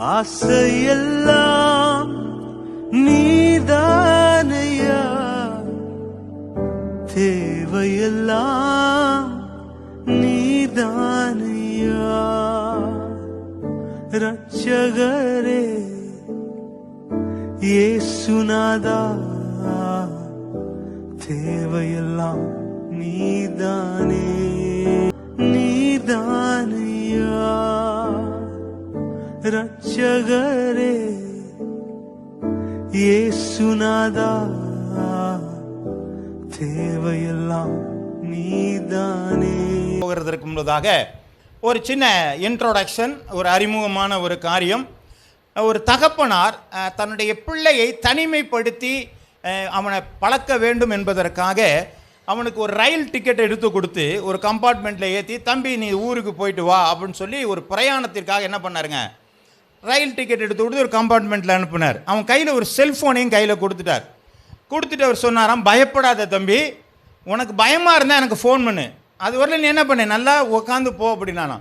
ஆசையெல்லாம் நீதானையா, தேவையெல்லாம் நீதானையா. ரட்சகரே இயேசுநாதா, தேவையெல்லாம் நீதானே, நீதானையா. ரட்சகரே இயேசுநாதா, தேவையெல்லாம் நீதானே. போகிறதற்கு முன்னதாக ஒரு சின்ன இன்ட்ரோடக்ஷன், ஒரு அறிமுகமான ஒரு காரியம். ஒரு தகப்பனார் தன்னுடைய பிள்ளையை தனிமைப்படுத்தி அவனை பழக்க வேண்டும் என்பதற்காக அவனுக்கு ஒரு ரயில் டிக்கெட் எடுத்து கொடுத்து ஒரு கம்பார்ட்மெண்ட்டில் ஏற்றி, தம்பி நீ ஊருக்கு போயிட்டு வா அப்படின்னு சொல்லி ஒரு பிரயாணத்திற்காக என்ன பண்ணாருங்க, ரயில் டிக்கெட் எடுத்து கொடுத்து ஒரு கம்பார்ட்மெண்ட்டில் அனுப்புனார். அவன் கையில் ஒரு செல்ஃபோனையும் கையில் கொடுத்துட்டார். கொடுத்துட்டு அவர் சொன்னாராம், பயப்படாத தம்பி, உனக்கு பயமாக இருந்தால் எனக்கு ஃபோன் பண்ணு, அது வரல நீ என்ன பண்ணு, நல்லா உக்காந்து போ அப்படின்னானா.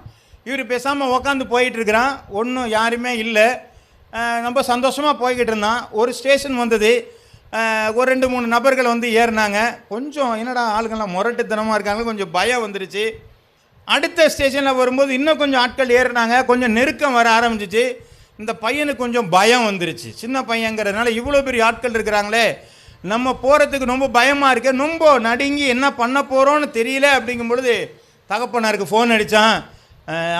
இவர் பேசாமல் உக்காந்து போயிட்டு இருக்கிறான், ஒன்றும் யாருமே இல்லை, ரொம்ப சந்தோஷமாக போய்கிட்டு இருந்தான். ஒரு ஸ்டேஷன் வந்தது, ஒரு 2-3 நபர்கள் வந்து ஏறினாங்க. கொஞ்சம் என்னடா ஆளுங்கள்லாம் முரட்டுத்தனமாக இருக்காங்க, கொஞ்சம் பயம் வந்துருச்சு. அடுத்த ஸ்டேஷனில் வரும்போது இன்னும் கொஞ்சம் ஆட்கள் ஏறினாங்க, கொஞ்சம் நெருக்கம் வர ஆரம்பிச்சிச்சு. இந்த பையனுக்கு கொஞ்சம் பயம் வந்துருச்சு, சின்ன பையங்கிறதுனால இவ்வளோ பெரிய ஆட்கள் இருக்கிறாங்களே, நம்ம போகிறதுக்கு ரொம்ப பயமாக இருக்கு, ரொம்ப நடுங்கி என்ன பண்ண போகிறோன்னு தெரியல. அப்படிங்கும் பொழுது தகப்பனாருக்கு ஃபோன் அடித்தான்,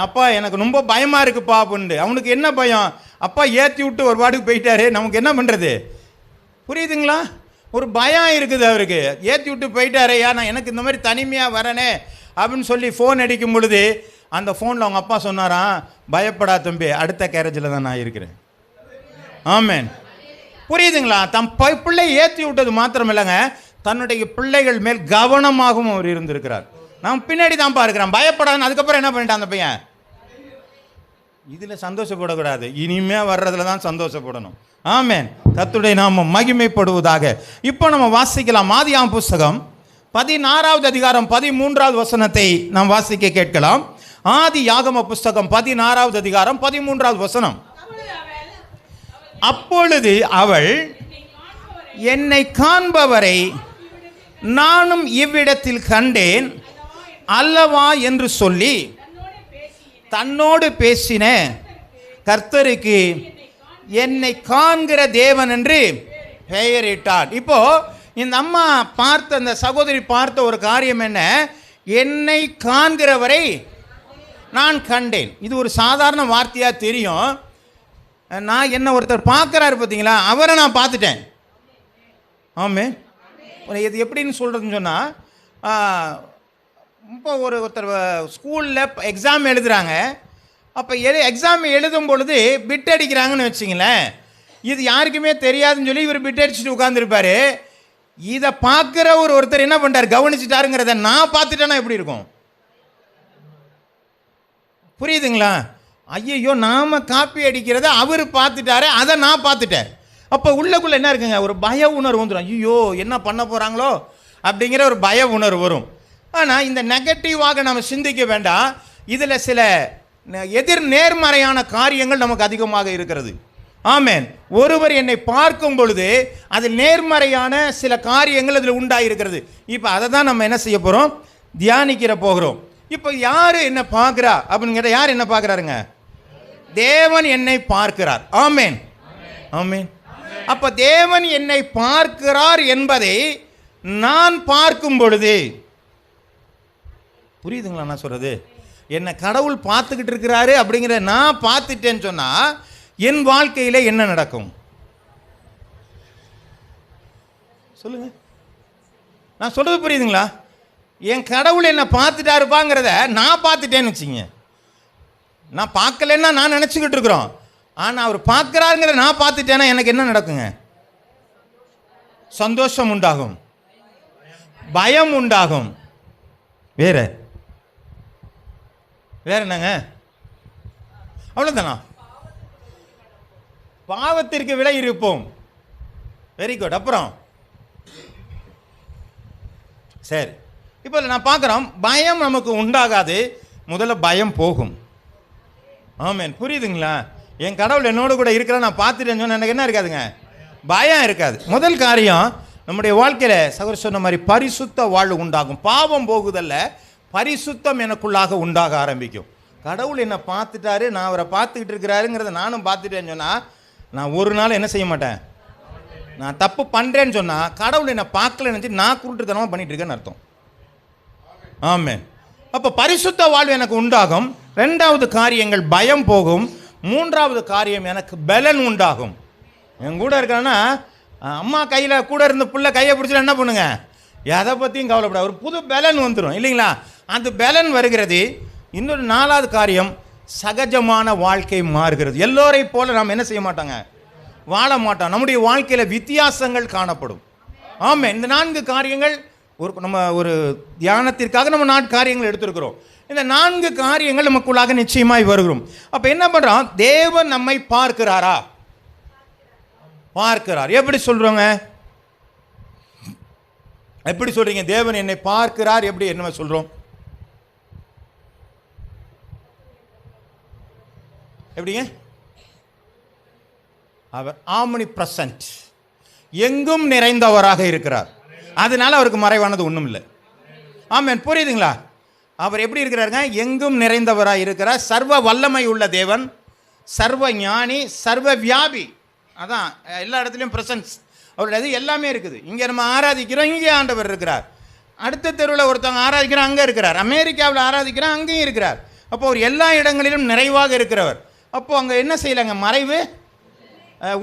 அப்பா எனக்கு ரொம்ப பயமாக இருக்குப்பா அப்படின்ட்டு. அவனுக்கு என்ன பயம், அப்பா ஏற்றி விட்டு ஒரு பாட்டுக்கு போயிட்டாரு, நமக்கு என்ன பண்ணுறது, புரியுதுங்களா? ஒரு பயம் இருக்குது அவருக்கு, ஏற்றி விட்டு போயிட்டாரே, நான் எனக்கு இந்த மாதிரி தனிமையாக வரனே அப்படின்னு சொல்லி ஃபோன் அடிக்கும் பொழுது அந்த ஃபோனில் அவங்க அப்பா சொன்னாராம், பயப்படா தம்பி, அடுத்த கேரேஜில் தான் நான் இருக்கிறேன். ஆமேன். புரியுதுங்களா? தம் பிள்ளை ஏற்றி விட்டது மாத்திரம் இல்லைங்க, தன்னுடைய பிள்ளைகள் மேல் கவனமாகவும் அவர் இருந்திருக்கிறார். நான் பின்னாடி தான் பார்க்கிறேன், பயப்படாதுன்னு. அதுக்கப்புறம் என்ன பண்ணிட்டான் அந்த பையன், இதில் சந்தோஷப்படக்கூடாது, இனிமே வர்றதுல தான் சந்தோஷப்படணும். ஆமேன். கர்த்தருடைய நாமம் மகிமைப்படுவதாக. இப்போ நம்ம வாசிக்கலாம் ஆதியாகம புஸ்தகம் 16வது அதிகாரம் 13வது வசனத்தை நாம் வாசிக்க கேட்கலாம். ஆதியாகம புஸ்தகம் 16வது அதிகாரம் 13வது வசனம். அப்பொழுது அவள், என்னை காண்பவரை நானும் இவ்விடத்தில் கண்டேன் அல்லவா என்று சொல்லி தன்னோடு பேசின கர்த்தருக்கு என்னை காண்கிற தேவன் என்று பெயரிட்டார். இப்போ இந்த அம்மா பார்த்த, அந்த சகோதரி பார்த்த ஒரு காரியம் என்ன, என்னை காண்கிறவரை நான் கண்டேன். இது ஒரு சாதாரண வார்த்தையாக தெரியும். நான் என்ன ஒருத்தர் பார்க்குறாரு பார்த்தீங்களா, அவரை நான் பார்த்துட்டேன். ஆமே. இது எப்படின்னு சொல்கிறதுன்னு சொன்னால், இப்போ ஒருத்தர் ஸ்கூலில் எக்ஸாம் எழுதுகிறாங்க. அப்போ எக்ஸாம் எழுதும் பொழுது பிட் அடிக்கிறாங்கன்னு வச்சிங்களேன், இது யாருக்குமே தெரியாதுன்னு சொல்லி இவர் பிட் அடிச்சுட்டு உட்காந்துருப்பார். இதை பார்க்குற ஒருத்தர் என்ன பண்ணுறார், கவனிச்சுட்டாருங்கிறத நான் பார்த்துட்டேன்னா எப்படி இருக்கும், புரியுதுங்களா? ஐயோ, நாம் காப்பி அடிக்கிறத அவர் பார்த்துட்டாரு, அதை நான் பார்த்துட்டேன். அப்போ உள்ளக்குள்ளே என்ன இருக்குங்க, ஒரு பய உணர்வு வந்துடும். ஐயோ என்ன பண்ண போகிறாங்களோ அப்படிங்கிற ஒரு பய உணர்வு வரும். ஆனால் இந்த நெகட்டிவாக நம்ம சிந்திக்க வேண்டாம். இதில் சில எதிர் நேர்மறையான காரியங்கள் நமக்கு அதிகமாக இருக்கிறது. ஆமேன். ஒருவர் என்னை பார்க்கும் பொழுது அதில் நேர்மறையான சில காரியங்கள் அதில் உண்டாயிருக்கிறது. இப்போ அதை தான் நம்ம என்ன செய்ய போகிறோம், தியானிக்கிற போகிறோம். இப்போ யார் என்ன பார்க்குறா அப்படின்னு கேட்டால், யார் என்ன பார்க்குறாருங்க, தேவன் என்னை பார்க்கிறார். ஆமேன், ஆமேன். அப்போ தேவன் என்னை பார்க்கிறார் என்பதை நான் பார்க்கும் பொழுது, புரியுதுங்களா நான் சொல்கிறது, என்னை கடவுள் பார்த்துக்கிட்டு இருக்கிறாரு அப்படிங்கிற நான் பார்த்துட்டேன்னு சொன்னால் என் வாழ்க்கையில் என்ன நடக்கும் சொல்லுங்க, நான் சொல்கிறது புரியுதுங்களா? என் கடவுள் என்னை பார்த்துட்டாருப்பாங்கிறத நான் பார்த்துட்டேன்னு வச்சுங்க. நான் பார்க்கலன்னா நான் நினச்சிக்கிட்டு இருக்கிறோம், ஆனால் அவர் பார்க்குறாருங்கிற நான் பார்த்துட்டேன்னா எனக்கு என்ன நடக்குங்க, சந்தோஷம் உண்டாகும், பயம் உண்டாகும். வேற என்னங்க, அவ்வளோதானா? பாவத்திற்கு விலை இருப்போம். Very good. அப்புறம் சரி, இப்போ நான் பார்க்குறோம், பயம் நமக்கு உண்டாகாது, முதல்ல பயம் போகும். ஆமேன். புரியுதுங்களா? என் கடவுள் என்னோட கூட இருக்கிற நான் பார்த்துட்டேன்னு சொன்னால் எனக்கு என்ன இருக்காதுங்க, பயம் இருக்காது. முதல் காரியம் நம்முடைய வாழ்க்கையில் சகோதரர் சொன்ன மாதிரி பரிசுத்த வாழ்வு உண்டாகும். பாவம் போகுதல்ல, பரிசுத்தம் எனக்குள்ளாக உண்டாக ஆரம்பிக்கும். கடவுள் என்னை பார்த்துட்டாரு, நான் அவரை பார்த்துக்கிட்டு இருக்கிறாருங்கிறத நானும் பார்த்துட்டேன்னு சொன்னால் நான் ஒரு நாள் என்ன செய்ய மாட்டேன், நான் தப்பு பண்ணுறேன்னு சொன்னால் கடவுள் என்னை பார்க்கலன்னு நினச்சி நான் குருட்டுத்தனமாக பண்ணிகிட்டு இருக்கேன்னு அர்த்தம். ஆமென். அப்போ பரிசுத்த வாழ்வு எனக்கு உண்டாகும். ரெண்டாவது காரியங்கள் பயம் போகும். மூன்றாவது காரியம் எனக்கு பலன் உண்டாகும். என் கூட இருக்கிறான்னா அம்மா கையில் கூட இருந்த பிள்ளை கையை பிடிச்சிட்டு என்ன பண்ணுங்க, எதை பற்றியும் கவலைப்பட, ஒரு புது பலன் வந்துடும் இல்லைங்களா? அந்த பலன் வருகிறது. இன்னொரு நாலாவது காரியம் சகஜமான வாழ்க்கை மாறுகிறது. எல்லோரை போல நாம் என்ன செய்ய மாட்டாங்க, வாழ மாட்டோம். நம்முடைய வாழ்க்கையில் வித்தியாசங்கள் காணப்படும். ஆமாம், இந்த 4 காரியங்கள் நம்ம ஒரு தியானத்திற்காக நம்ம 4 காரியங்கள் எடுத்திருக்கிறோம். இந்த 4 காரியங்கள் நமக்குள்ளாக நிச்சயமாய் வருகிறோம். அப்போ என்ன பண்ணுறோம், தேவன் நம்மை பார்க்கிறாரா? பார்க்கிறார். எப்படி சொல்கிறோங்க, எப்படி சொல்கிறீங்க, தேவன் என்னை பார்க்கிறார் எப்படி என்ன சொல்கிறோம்? எப்படிங்க? அவர் ஆம்னி பிரசன்ட், எங்கும் நிறைந்தவராக இருக்கிறார். அதனால அவருக்கு மறைவானது ஒன்றும் இல்லை. ஆமென், புரியுதுங்களா? அவர் எப்படி இருக்கிறாருங்க, எங்கும் நிறைந்தவராக இருக்கிறார். சர்வ வல்லமை உள்ள தேவன், சர்வ ஞானி, சர்வ வியாபி. அதான் எல்லா இடத்துலையும் பிரசன்ஸ் அவருடைய எல்லாமே இருக்குது. இங்கே நம்ம ஆராதிக்கிறோம், இங்கே ஆண்டவர் இருக்கிறார். அடுத்த தெருவில் ஒருத்தவங்க ஆராதிக்கிறோம், அங்கே இருக்கிறார். அமெரிக்காவில் ஆராதிக்கிறோம், அங்கேயும் இருக்கிறார். அப்போ அவர் எல்லா இடங்களிலும் நிறைவாக இருக்கிறவர். அப்போது அங்கே என்ன செய்யலைங்க, மறைவு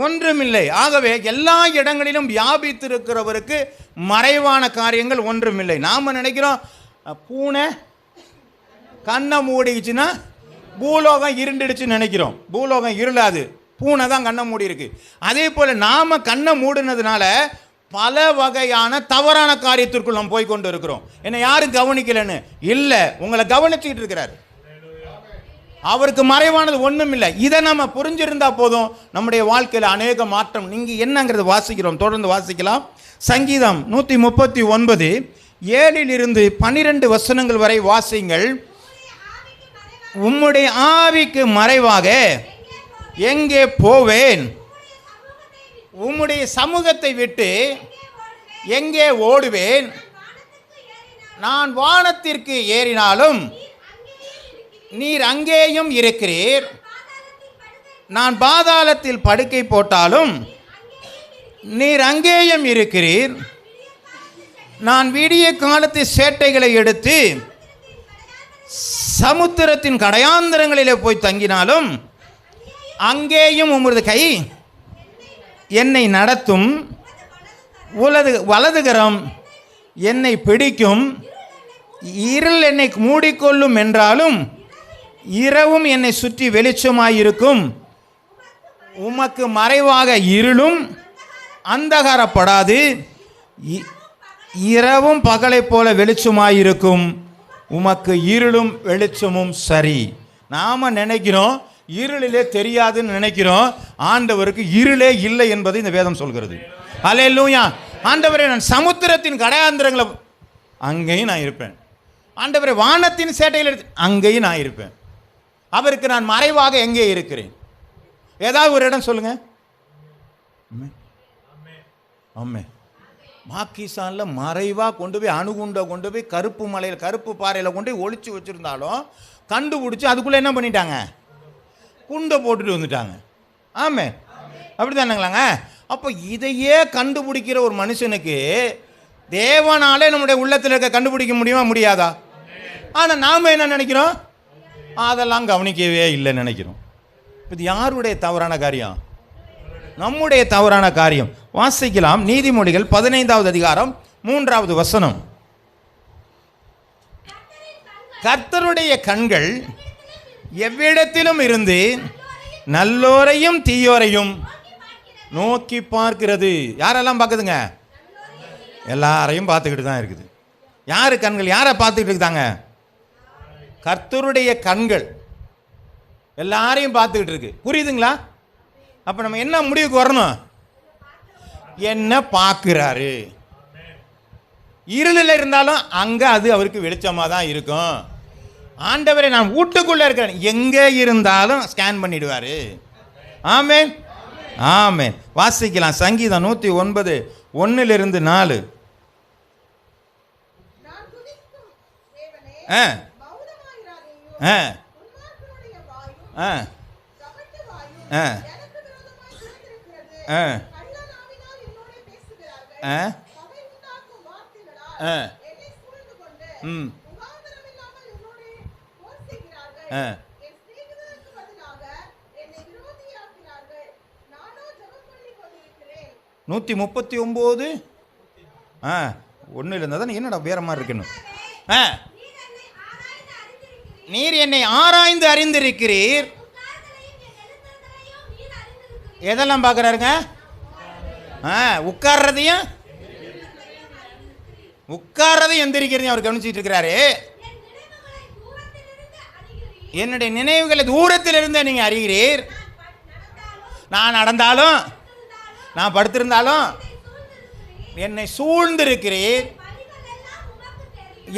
ஒன்றுமில்லை. ஆகவே எல்லா இடங்களிலும் வியாபித்திருக்கிறவருக்கு மறைவான காரியங்கள் ஒன்றுமில்லை. நாம் நினைக்கிறோம் பூனை கண்ணை மூடிச்சுன்னா பூலோகம் இருண்டுடுச்சுன்னு நினைக்கிறோம். பூலோகம் இருளாது, பூனை தான் கண்ணை மூடி இருக்கு. அதே போல் நாம் கண்ணை மூடினதுனால பல வகையான தவறான காரியத்திற்குள் நம்ம போய் கொண்டு இருக்கிறோம். என்னை யாரும் கவனிக்கலன்னு இல்லை, உங்களை கவனிச்சுக்கிட்டு இருக்கிறார். அவருக்கு மறைவானது ஒன்றும் இல்லை. இதை நம்ம புரிஞ்சிருந்தா போதும், நம்முடைய வாழ்க்கையில் அநேக மாற்றம். நீங்கள் என்னங்கிறது வாசிக்கிறோம், தொடர்ந்து வாசிக்கலாம். சங்கீதம் 139 7 12 வசனங்கள் வரை வாசிங்கள். உம்முடைய ஆவிக்கு மறைவாக எங்கே போவேன், உம்முடைய சமூகத்தை விட்டு எங்கே ஓடுவேன்? நான் வானத்திற்கு ஏறினாலும் நீர் அங்கேயும் இருக்கிறீர், நான் பாதாளத்தில் படுக்கை போட்டாலும் நீர் அங்கேயும் இருக்கிறீர், நான் விடிய காலத்து சேட்டைகளை எடுத்து சமுத்திரத்தின் கடையாந்தரங்களிலே போய் தங்கினாலும் அங்கேயும் உமது கை என்னை நடத்தும், வலதுகரம் என்னை பிடிக்கும், இருள் என்னை மூடிக்கொள்ளும் என்றாலும் இரவும் என்னை சுற்றி வெளிச்சமாயிருக்கும், உமக்கு மறைவாக இருளும் அந்தகாரப்படாது, இரவும் பகலை போல வெளிச்சமாயிருக்கும், உமக்கு இருளும் வெளிச்சமும் சரி. நாம் நினைக்கிறோம் இருளிலே தெரியாதுன்னு நினைக்கிறோம். ஆண்டவருக்கு இருளே இல்லை என்பதை இந்த வேதம் சொல்கிறது. அல்லேலூயா. ஆண்டவரே, நான் சமுத்திரத்தின் கடையாந்திரங்களை அங்கேயும் நான் இருப்பேன். ஆண்டவரே, வானத்தின் சேட்டையில் எடுத்து அங்கேயும் நான் இருப்பேன். அவருக்கு நான் மறைவாக எங்கே இருக்கிறேன்? ஏதாவது ஒரு இடம் சொல்லுங்க. ஆமே, பாகிஸ்தானில் மறைவாக கொண்டு போய் அணுகுண்டை கொண்டு போய் கருப்பு மலையில் கருப்பு பாறையில் கொண்டு போய் ஒளிச்சு வச்சுருந்தாலும் கண்டுபிடிச்சி அதுக்குள்ளே என்ன பண்ணிட்டாங்க, குண்டை போட்டுட்டு வந்துட்டாங்க. ஆமே, அப்படி தானுங்களாங்க. அப்போ இதையே கண்டுபிடிக்கிற ஒரு மனுஷனுக்கு தேவனாலே நம்முடைய உள்ளத்தில் இருக்க கண்டுபிடிக்க முடியுமா, முடியாதா? ஆனால் நாம் என்ன நினைக்கிறோம், அதெல்லாம் கவனிக்கவே இல்லைன்னு நினைக்கிறோம். இது யாருடைய தவறான காரியம்? நம்முடைய தவறான காரியம். வாசிக்கலாம். நீதிமொழிகள் 15வது அதிகாரம் 3வது வசனம். கர்த்தருடைய கண்கள் எவ்விடத்திலும் இருந்து நல்லோரையும் தீயோரையும் நோக்கி பார்க்கிறது. யாரெல்லாம் பார்க்குதுங்க? எல்லாரையும் பார்த்துக்கிட்டு தான் இருக்குது. யாரு கண்கள் யாரை பார்த்துக்கிட்டு இருக்குதாங்க? கர்த்தருடைய கண்கள் எல்லாரையும் பார்த்துக்கிட்டு இருக்கு. புரியுதுங்களா? அப்போ நம்ம என்ன முடிவுக்கு வரணும்? என்ன பார்க்குறாரு. இருளில் இருந்தாலும் அங்கே அது அவருக்கு வெளிச்சமாக தான் இருக்கும். ஆண்டவரே, நான் வீட்டுக்குள்ளே இருக்கிறேன், எங்கே இருந்தாலும் ஸ்கேன் பண்ணிடுவார். ஆமென், ஆமென். வாசிக்கலாம். சங்கீதம் 109 1-4. ஆ ஆ ஆ ஆ ஆ ஆ ஆ ம் ஆ 139 ஆ 1 இருந்தால் தான் என்னடா வேற மாதிரி இருக்கணும். ஆ நீர் என்னை ஆராய்ந்து அறிந்திருக்கிறீர். எதெல்லாம் பார்க்குறாருங்க? உட்கார்றதையும் எந்திரிக்கிறதையும் அவர் கவனிச்சிட்டு இருக்கிறாரு. என்னுடைய நினைவுகளை தூரத்தில் இருந்தே நீங்க அறிகிறீர். நான் நடந்தாலும் நான் படுத்திருந்தாலும் என்னை சூழ்ந்திருக்கிறீர்.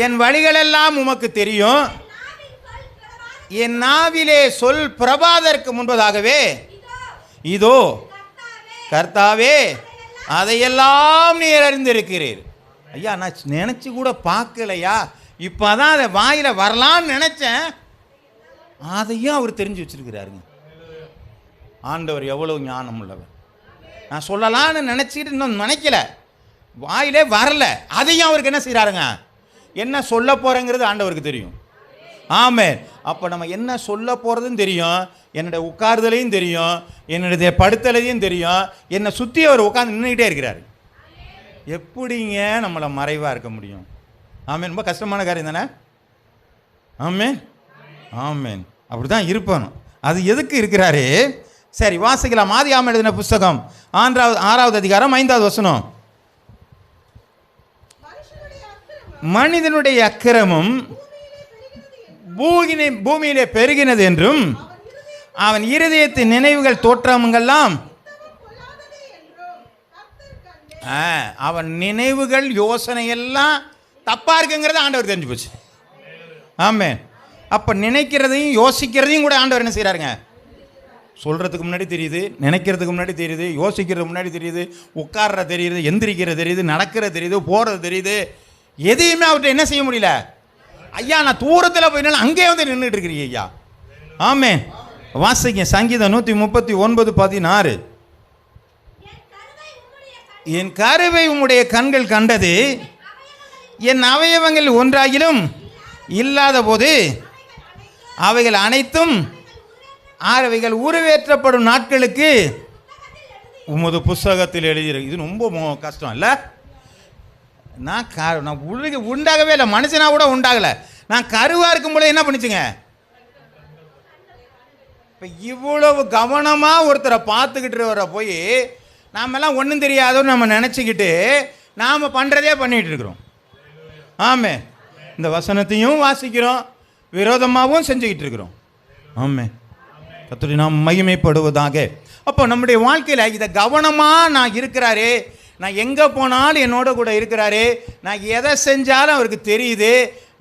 என் வழிகளெல்லாம் உமக்கு தெரியும். என் நாவிலே சொல் பிரபாதற்கு முன்பதாகவே இதோ கர்த்தாவே அதையெல்லாம் நீர் அறிந்திருக்கிறீர். ஐயா, நான் நினச்சி கூட பார்க்கலையா, இப்போ தான் அதை வாயில் வரலான்னு நினச்சேன், அதையும் அவர் தெரிஞ்சு வச்சிருக்கிறாருங்க. ஆண்டவர் எவ்வளவு ஞானம் உள்ளவர். நான் சொல்லலான்னு நினச்சிக்கிட்டு இன்னும் நினைக்கல, வாயிலே வரல, அதையும் அவருக்கு என்ன செய்கிறாருங்க, என்ன சொல்ல போகிறேங்கிறது ஆண்டவருக்கு தெரியும். ஆமென். அப்போ நம்ம என்ன சொல்ல போகிறதுன்னு தெரியும், என்னுடைய உட்கார்தலையும் தெரியும், என்னுடைய படுத்தலையும் தெரியும், என்னை சுற்றி அவர் உட்காந்து நின்றுக்கிட்டே இருக்கிறார். எப்படிங்க நம்மளை மறைவாக இருக்க முடியும்? ஆமென். ரொம்ப கஷ்டமான காரியம் தானே? ஆமென், ஆமென். அப்படி தான் இருப்பணும். அது எதுக்கு இருக்கிறாரு? சரி, வாசிக்கலாம். ஆதியாகமம் எழுதின புஸ்தகம் 6வது அதிகாரம் 5வது வசனம். மனிதனுடைய அக்கிரமம் பூமியிலே பெருகினது என்றும் அவன் இருதயத்தின் நினைவுகள் தோற்றமெல்லாம் அவன் நினைவுகள் யோசனை எல்லாம் தப்பா இருக்குங்கிறது ஆண்டவர் தெரிஞ்சு போச்சு. ஆமென். அப்ப நினைக்கிறதையும் யோசிக்கிறதையும் கூட ஆண்டவர் என்ன செய்யறாருங்க, சொல்றதுக்கு முன்னாடி தெரியுது, நினைக்கிறதுக்கு முன்னாடி தெரியுது, யோசிக்கிறது முன்னாடி தெரியுது, உட்கார்ற தெரியுது, எந்திரிக்கிறது தெரியுது, நடக்கிறது தெரியுது, போறது தெரியுது. எதையுமே அவர்கிட்ட என்ன செய்ய முடியல. ஐயா, நான் தூரத்தில் போயினாலும் அங்கே வந்து நின்றுட்டு இருக்கிறீங்க ஐயா. ஆமென். வாசிங்க. சங்கீதம் 139:16. என் கருவை உம்முடைய கண்கள் கண்டது, என் அவயவங்கள் ஒன்றாகிலும் இல்லாத போது அவைகள் அனைத்தும் அவைகள் உருவேற்றப்படும் நாட்களுக்கு உமது புஸ்தகத்தில் எழுதியிருக்கு. இது ரொம்ப கஷ்டம் இல்லை? நான் உண்டாகவே இல்லை, மனுஷனா கூட உண்டாகலை. நான் கருவாக இருக்கும்போது என்ன பண்ணிச்சுங்க, இப்போ இவ்வளவு கவனமாக ஒருத்தரை பார்த்துக்கிட்டு வர போய் நாமெல்லாம் ஒன்றும் தெரியாதோன்னு நம்ம நினச்சிக்கிட்டு நாம் பண்ணுறதே பண்ணிகிட்டு இருக்கிறோம். ஆமே. இந்த வசனத்தையும் வாசிக்கிறோம், விரோதமாகவும் செஞ்சுக்கிட்டு இருக்கிறோம். ஆமே. கர்த்தருடைய நாமம் மகிமைப்படுவதாக. அப்போ நம்முடைய வாழ்க்கையில் இதை கவனமாக நான் இருக்கிறாரு, நான் எங்கே போனாலும் என்னோட கூட இருக்கிறாரு, நான் எதை செஞ்சாலும் அவருக்கு தெரியுது,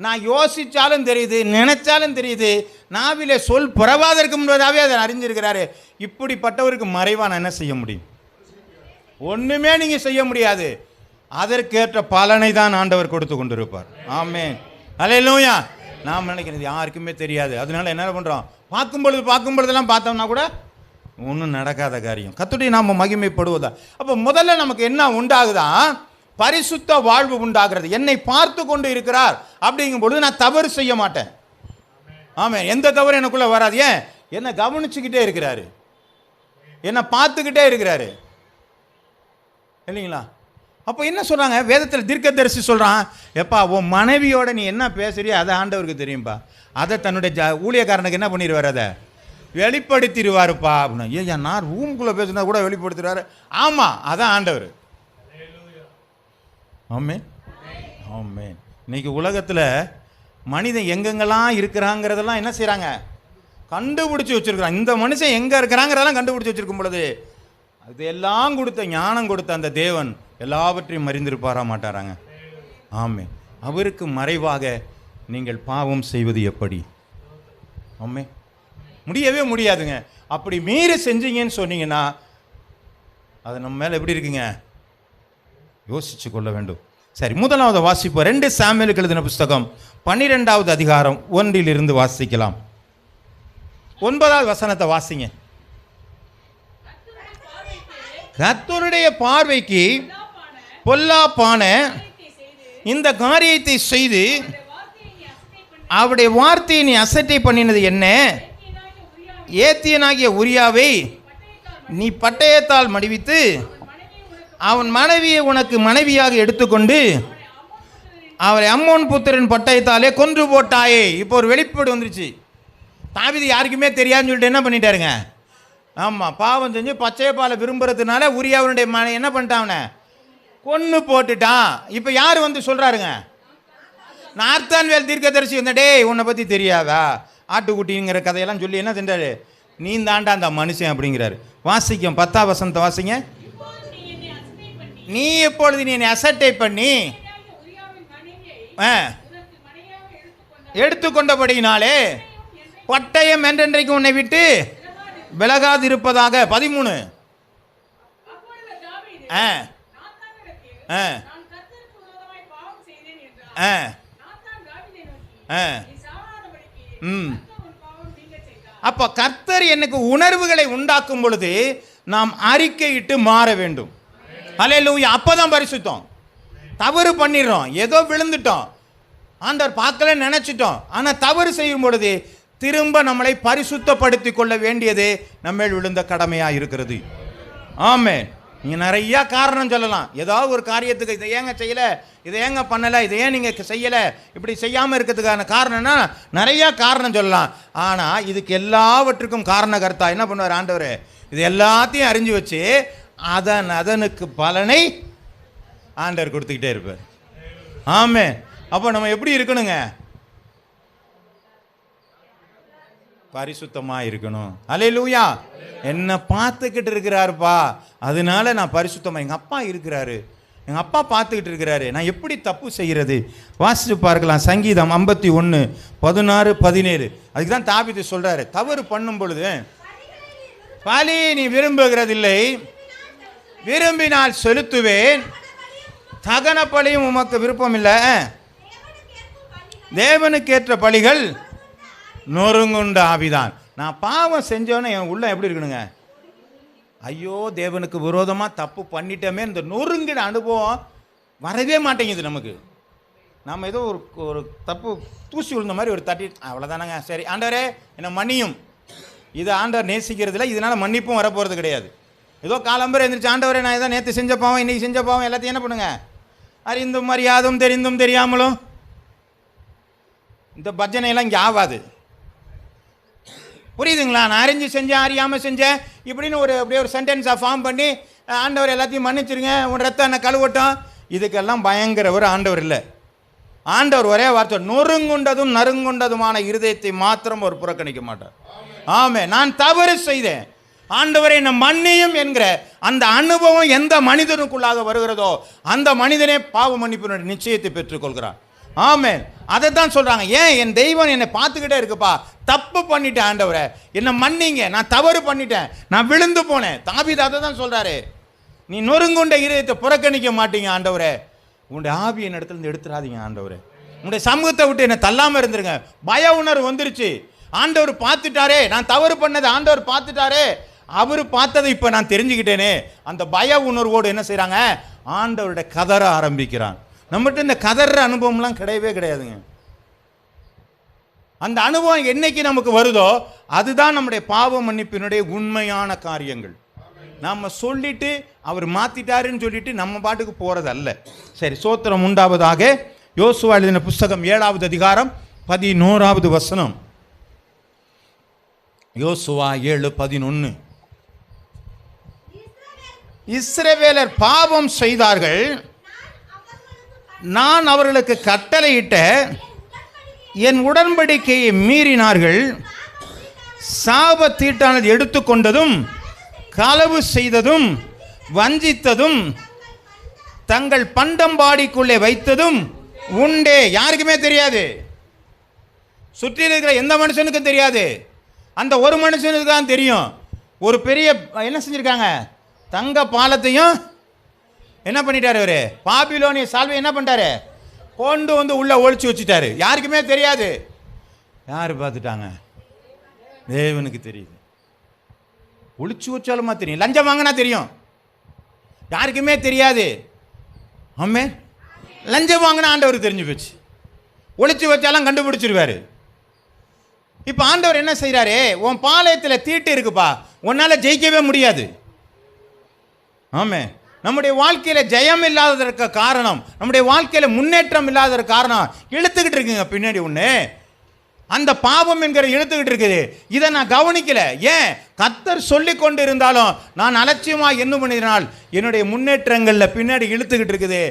நான் யோசித்தாலும் தெரியுது, நினைச்சாலும் தெரியுது, நாவிலே சொல் புறவாதற்கு முன்பதாகவே அதை அறிஞ்சிருக்கிறாரு. இப்படிப்பட்டவருக்கு மறைவாக நான் என்ன செய்ய முடியும்? ஒன்றுமே நீங்கள் செய்ய முடியாது. அதற்கேற்ற பலனை தான் ஆண்டவர் கொடுத்து கொண்டிருப்பார். ஆமென். அல்லேலூயா. நாம் நினைக்கிறது யாருக்குமே தெரியாது, அதனால என்ன பண்ணுறோம், பார்க்கும் பொழுதெல்லாம் பார்த்தோம்னா கூட ஒன்றும் நடக்காத காரியம். கர்த்தருடைய நாமம் மகிமைப்படுவதா. அப்போ முதல்ல நமக்கு என்ன உண்டாகுதா, பரிசுத்த வாழ்வு உண்டாகிறது. என்னை பார்த்து கொண்டு இருக்கிறார் அப்படிங்கும் பொழுது நான் தவறு செய்ய மாட்டேன். ஆமாம், எந்த தவறு எனக்குள்ளே வராது. ஏன்? என்னை கவனிச்சுக்கிட்டே இருக்கிறாரு, என்னை பார்த்துக்கிட்டே இருக்கிறாரு, இல்லைங்களா? அப்போ என்ன சொல்கிறாங்க வேதத்தில், தீர்க்கதரிசி சொல்கிறான், எப்பா உன் மனைவியோட நீ என்ன பேசுறியோ அதை ஆண்டவருக்கு தெரியும்பா, அதை தன்னுடைய ஊழியக்காரனுக்கு என்ன பண்ணிடுவார், அதை வெளிப்படுத்திடுவாருப்பா அப்படின்னா. ஏன் நான் ரூம்குள்ளே பேசுனா கூட வெளிப்படுத்திடுவார். ஆமாம், அதான் ஆண்டவர். ஆமென், ஆமென். இன்னைக்கு உலகத்தில் மனிதன் எங்கெங்கெல்லாம் இருக்கிறாங்கிறதெல்லாம் என்ன செய்கிறாங்க, கண்டுபிடிச்சி வச்சுருக்குறாங்க. இந்த மனுஷன் எங்கே இருக்கிறாங்கிறதெல்லாம் கண்டுபிடிச்சி வச்சுருக்கும் பொழுது அதெல்லாம் கொடுத்த ஞானம் கொடுத்த அந்த தேவன் எல்லாவற்றையும் அறிந்திருப்பாரா மாட்டாராங்க? ஆமென். அவருக்கு மறைவாக நீங்கள் பாவம் செய்வது எப்படி? ஆமென். முடியவே முடியாதுங்க. அப்படி மீறி செஞ்சீங்கன்னு சொன்னீங்கன்னா அது நம்ம மேலே எப்படி இருக்குங்க, யோசிச்சு கொள்ள வேண்டும். சரி, முதலாவது வாசிப்போம். 2 சாமுவேலுக்கு எழுதின புஸ்தகம் 12வது அதிகாரம் 1 வாசிக்கலாம். 9வது வசனத்தை வாசிங்க. கர்த்தருடைய பார்வைக்கு பொல்லாப்பான இந்த காரியத்தை செய்து அவருடைய வார்த்தையை நீ அசட்டை பண்ணினது என்ன? ஏத்தியனாகிய உரியாவை நீ பட்டயத்தால் மடிவித்து அவன் மனைவியை உனக்கு மனைவியாக எடுத்துக்கொண்டு அவரை அம்மோன் புத்திரன் பட்டயத்தாலே கொன்று போட்டாயே. இப்போ ஒரு வெளிப்பாடு வந்துருச்சு. தாவீது யாருக்குமே தெரியாதுன்னு சொல்லிட்டு என்ன பண்ணிட்டாருங்க, ஆமாம், பாவம் செஞ்சு பச்சையப்பாலை விரும்புறதுனால உரியாவனுடைய என்ன பண்ணிட்டான், கொன்று போட்டுட்டான். இப்போ யார் வந்து சொல்கிறாருங்க, நார்த்தான்வேல் தீர்க்கதரிசி வந்த, டேய் உன்னை பற்றி தெரியாதா, ஆட்டுக்குட்டிங்கிற கதையெல்லாம் சொல்லி என்ன செஞ்சாரு, நீ தாண்டா அந்த மனுஷன் அப்படிங்கிறாரு. வாசிக்கும் 10ஆம் வசனத்தை வாசிங்க. நீ எப்பொழுது நீ என்னை அசட்டை பண்ணி எடுத்துக்கொண்டபடியினாலே பட்டயம் என்றென்றைக்கு உன்னை விட்டு விலகாதிருப்பதாக. 13. அப்போ கர்த்தர் எனக்கு உணர்வுகளை உண்டாக்கும் பொழுது நாம் அறிக்கையிட்டு மாற வேண்டும். அல்லேலூயா. அப்பதான் பரிசுத்தம். தவறு பண்ணிடுறோம், ஏதோ விழுந்துட்டோம், ஆண்டவர் பார்க்கல நினைச்சிட்டோம். ஆனால் தவறு செய்யும் பொழுது திரும்ப நம்மளை பரிசுத்தப்படுத்தி கொள்ள வேண்டியது நம்ம விழுந்த கடமையாக இருக்கிறது. ஆமென். நீங்கள் நிறையா காரணம் சொல்லலாம். ஏதாவது ஒரு காரியத்துக்கு இதை ஏங்க செய்யலை, இதை ஏங்க பண்ணலை, இதை ஏன் நீங்கள் செய்யலை, இப்படி செய்யாமல் இருக்கிறதுக்கான காரணம்னா நிறையா காரணம் சொல்லலாம். ஆனால் இதுக்கு எல்லாவற்றுக்கும் காரணகர்த்தா என்ன பண்ணுவார் ஆண்டவர், இது எல்லாத்தையும் அறிஞ்சு வச்சு அதனுக்கு பலனை ஆண்டவர் கொடுத்துக்கிட்டே இருப்பார். ஆமென். அப்போ நம்ம எப்படி இருக்கணுங்க, பரிசுத்தமாக இருக்கணும். அல்லேலூயா. என்னை பார்த்துக்கிட்டு இருக்கிறாருப்பா, அதனால நான் பரிசுத்தமாக, எங்கள் அப்பா இருக்கிறாரு, எங்கள் அப்பா பார்த்துக்கிட்டு இருக்கிறாரு, நான் எப்படி தப்பு செய்கிறது. வாசித்து பார்க்கலாம். சங்கீதம் 51 16 17. அதுக்கு தான் தாவீது சொல்கிறாரு, தவறு பண்ணும் பொழுது பலி நீ விரும்புகிறதில்லை, விரும்பினால் செலுத்துவேன், தகன பலியும் உமக்கு விருப்பம் இல்லை, தேவனுக்கேற்ற பலிகள் நொறுங்குண்ட ஆவிதான். நான் பாவம் செஞ்சோன்னு என் உள்ள எப்படி இருக்கணுங்க, ஐயோ தேவனுக்கு விரோதமாக தப்பு பண்ணிட்டோமே, இந்த நொறுங்கின அனுபவம் வரவே மாட்டேங்குது நமக்கு. நம்ம ஏதோ ஒரு தப்பு தூசி விழுந்த மாதிரி ஒரு தட்டி, அவ்வளோதானங்க, சரி ஆண்டவரே என்னை மன்னியும். இது ஆண்டவர் நேசிக்கிறதுல, இதனால் மன்னிப்பும் வரப்போகிறது கிடையாது. ஏதோ காலம்பரை எழுந்திரிச்சு, ஆண்டவரே நான் ஏதோ நேற்று செஞ்ச பாவம், இன்றைக்கி செஞ்ச பாவம் எல்லாத்தையும் என்ன பண்ணுங்க, அறிந்தும் அறியாதும் தெரிந்தும் தெரியாமலும், இந்த பஜனையெல்லாம் இங்கே ஆகாது. புரியுதுங்களா? நான் அறிஞ்சு செஞ்சேன், அறியாமல் செஞ்சேன் இப்படின்னு அப்படியே ஒரு சென்டென்ஸாக ஃபார்ம் பண்ணி ஆண்டவர் எல்லாத்தையும் மன்னிச்சிருங்க, உன் ரத்தம் என்ன கழுவட்டும், இதுக்கெல்லாம் பயங்கர ஒரு ஆண்டவர் இல்லை. ஆண்டவர் ஒரே வார்த்தை, நொறுங்குண்டதும் நறுங்குண்டதுமான இருதயத்தை மாத்திரம் ஒரு புறக்கணிக்க மாட்டார். ஆமென். நான் தவறு செய்தேன், ஆண்டவரை என்னை மன்னியும் என்கிற அந்த அனுபவம் எந்த மனிதனுக்குள்ளாக வருகிறதோ அந்த மனிதனே பாவ மன்னிப்பினுடைய நிச்சயத்தை பெற்றுக்கொள்கிறான். ஆமென். அதை தான் சொல்கிறாங்க. ஏன் என் தெய்வம் என்னை பார்த்துக்கிட்டே இருக்குப்பா, தப்பு பண்ணிட்டேன் ஆண்டவரை, என்னை மன்னிங்க, நான் தவறு பண்ணிட்டேன், நான் விழுந்து போனேன். தாவீது அதை தான் சொல்கிறாரு, நீ நொறுங்குண்ட இதயத்தை புறக்கணிக்க மாட்டீங்க ஆண்டவரே, உன்னுடைய ஆவி என் இடத்துல இருந்து எடுத்துடாதீங்க ஆண்டவரே, உன்னுடைய சமூகத்தை விட்டு என்னை தள்ளாமல் இருந்துருங்க. பய உணர்வு வந்துருச்சு, ஆண்டவர் பார்த்துட்டாரே, நான் தவறு பண்ணதை ஆண்டவர் பார்த்துட்டாரே, அவர் பார்த்ததை இப்போ நான் தெரிஞ்சுக்கிட்டேனே, அந்த பய உணர்வோடு என்ன செய்கிறாங்க, ஆண்டவருடைய கதற ஆரம்பிக்கிறான். நம்மகிட்ட இந்த கதற அனுபவம்லாம் கிடையவே கிடையாதுங்க. அந்த அனுபவம் என்னைக்கு நமக்கு வருதோ அதுதான் நம்முடைய பாவ மன்னிப்பினுடைய உண்மையான காரியங்கள். நாம் சொல்லிட்டு அவர் மாற்றிட்டாருன்னு சொல்லிட்டு நம்ம பாட்டுக்கு போகிறது அல்ல. சரி, சோத்திரம் உண்டாவதாக. யோசுவா எழுதின புஸ்தகம் 7வது அதிகாரம் 11வது வசனம். யோசுவா 7:11. இஸ்ரவேலர் பாவம் செய்தார்கள், நான் அவர்களுக்கு கட்டளையிட்ட என் உடன்படிக்கையை மீறினார்கள், சாபத்தீட்டானது எடுத்துக்கொண்டதும் களவு செய்ததும் வஞ்சித்ததும் தங்கள் பண்டம்பாடிக்குள்ளே வைத்ததும் உண்டே. யாருக்குமே தெரியாது, சுற்றி இருக்கிற எந்த மனுஷனுக்கும் தெரியாது, அந்த ஒரு மனுஷனுக்கு தான் தெரியும். ஒரு பெரிய என்ன செஞ்சுருக்காங்க, தங்க பாலத்தையும் என்ன பண்ணிட்டாரு அவரு, பாபிலோனிய சால்வை என்ன பண்ணிட்டாரு, கொண்டு வந்து உள்ள ஒழிச்சு வச்சுட்டாரு. யாருக்குமே தெரியாது. யார் பார்த்துட்டாங்க? தேவனுக்கு தெரியுது. ஒழிச்சு வச்சாலுமா தெரியும், லஞ்சம் வாங்கினா தெரியும், யாருக்குமே தெரியாது. ஆமே, லஞ்சம் வாங்கினா ஆண்டவருக்கு தெரிஞ்சு போச்சு, ஒழிச்சு வச்சாலும் கண்டுபிடிச்சிருவாரு. இப்போ ஆண்டவர் என்ன செய்கிறாரு, உன் பாளையத்தில் தீட்டு இருக்குப்பா, உன்னால் ஜெயிக்கவே முடியாது. ஆமே, நம்முடைய வாழ்க்கையில் ஜெயம் இல்லாததற்கு காரணம், நம்முடைய வாழ்க்கையில் முன்னேற்றம் இல்லாததற்கு காரணம் இழுத்துக்கிட்டு இருக்குங்க பின்னாடி ஒன்று. அந்த பாவம் என்கிற இழுத்துக்கிட்டு இருக்குது. இதை நான் கவனிக்கல. ஏன்? கர்த்தர் சொல்லி கொண்டு இருந்தாலும் நான் அலட்சியமாக என்ன பண்ணினால் என்னுடைய முன்னேற்றங்களில் பின்னாடி இழுத்துக்கிட்டு இருக்குது.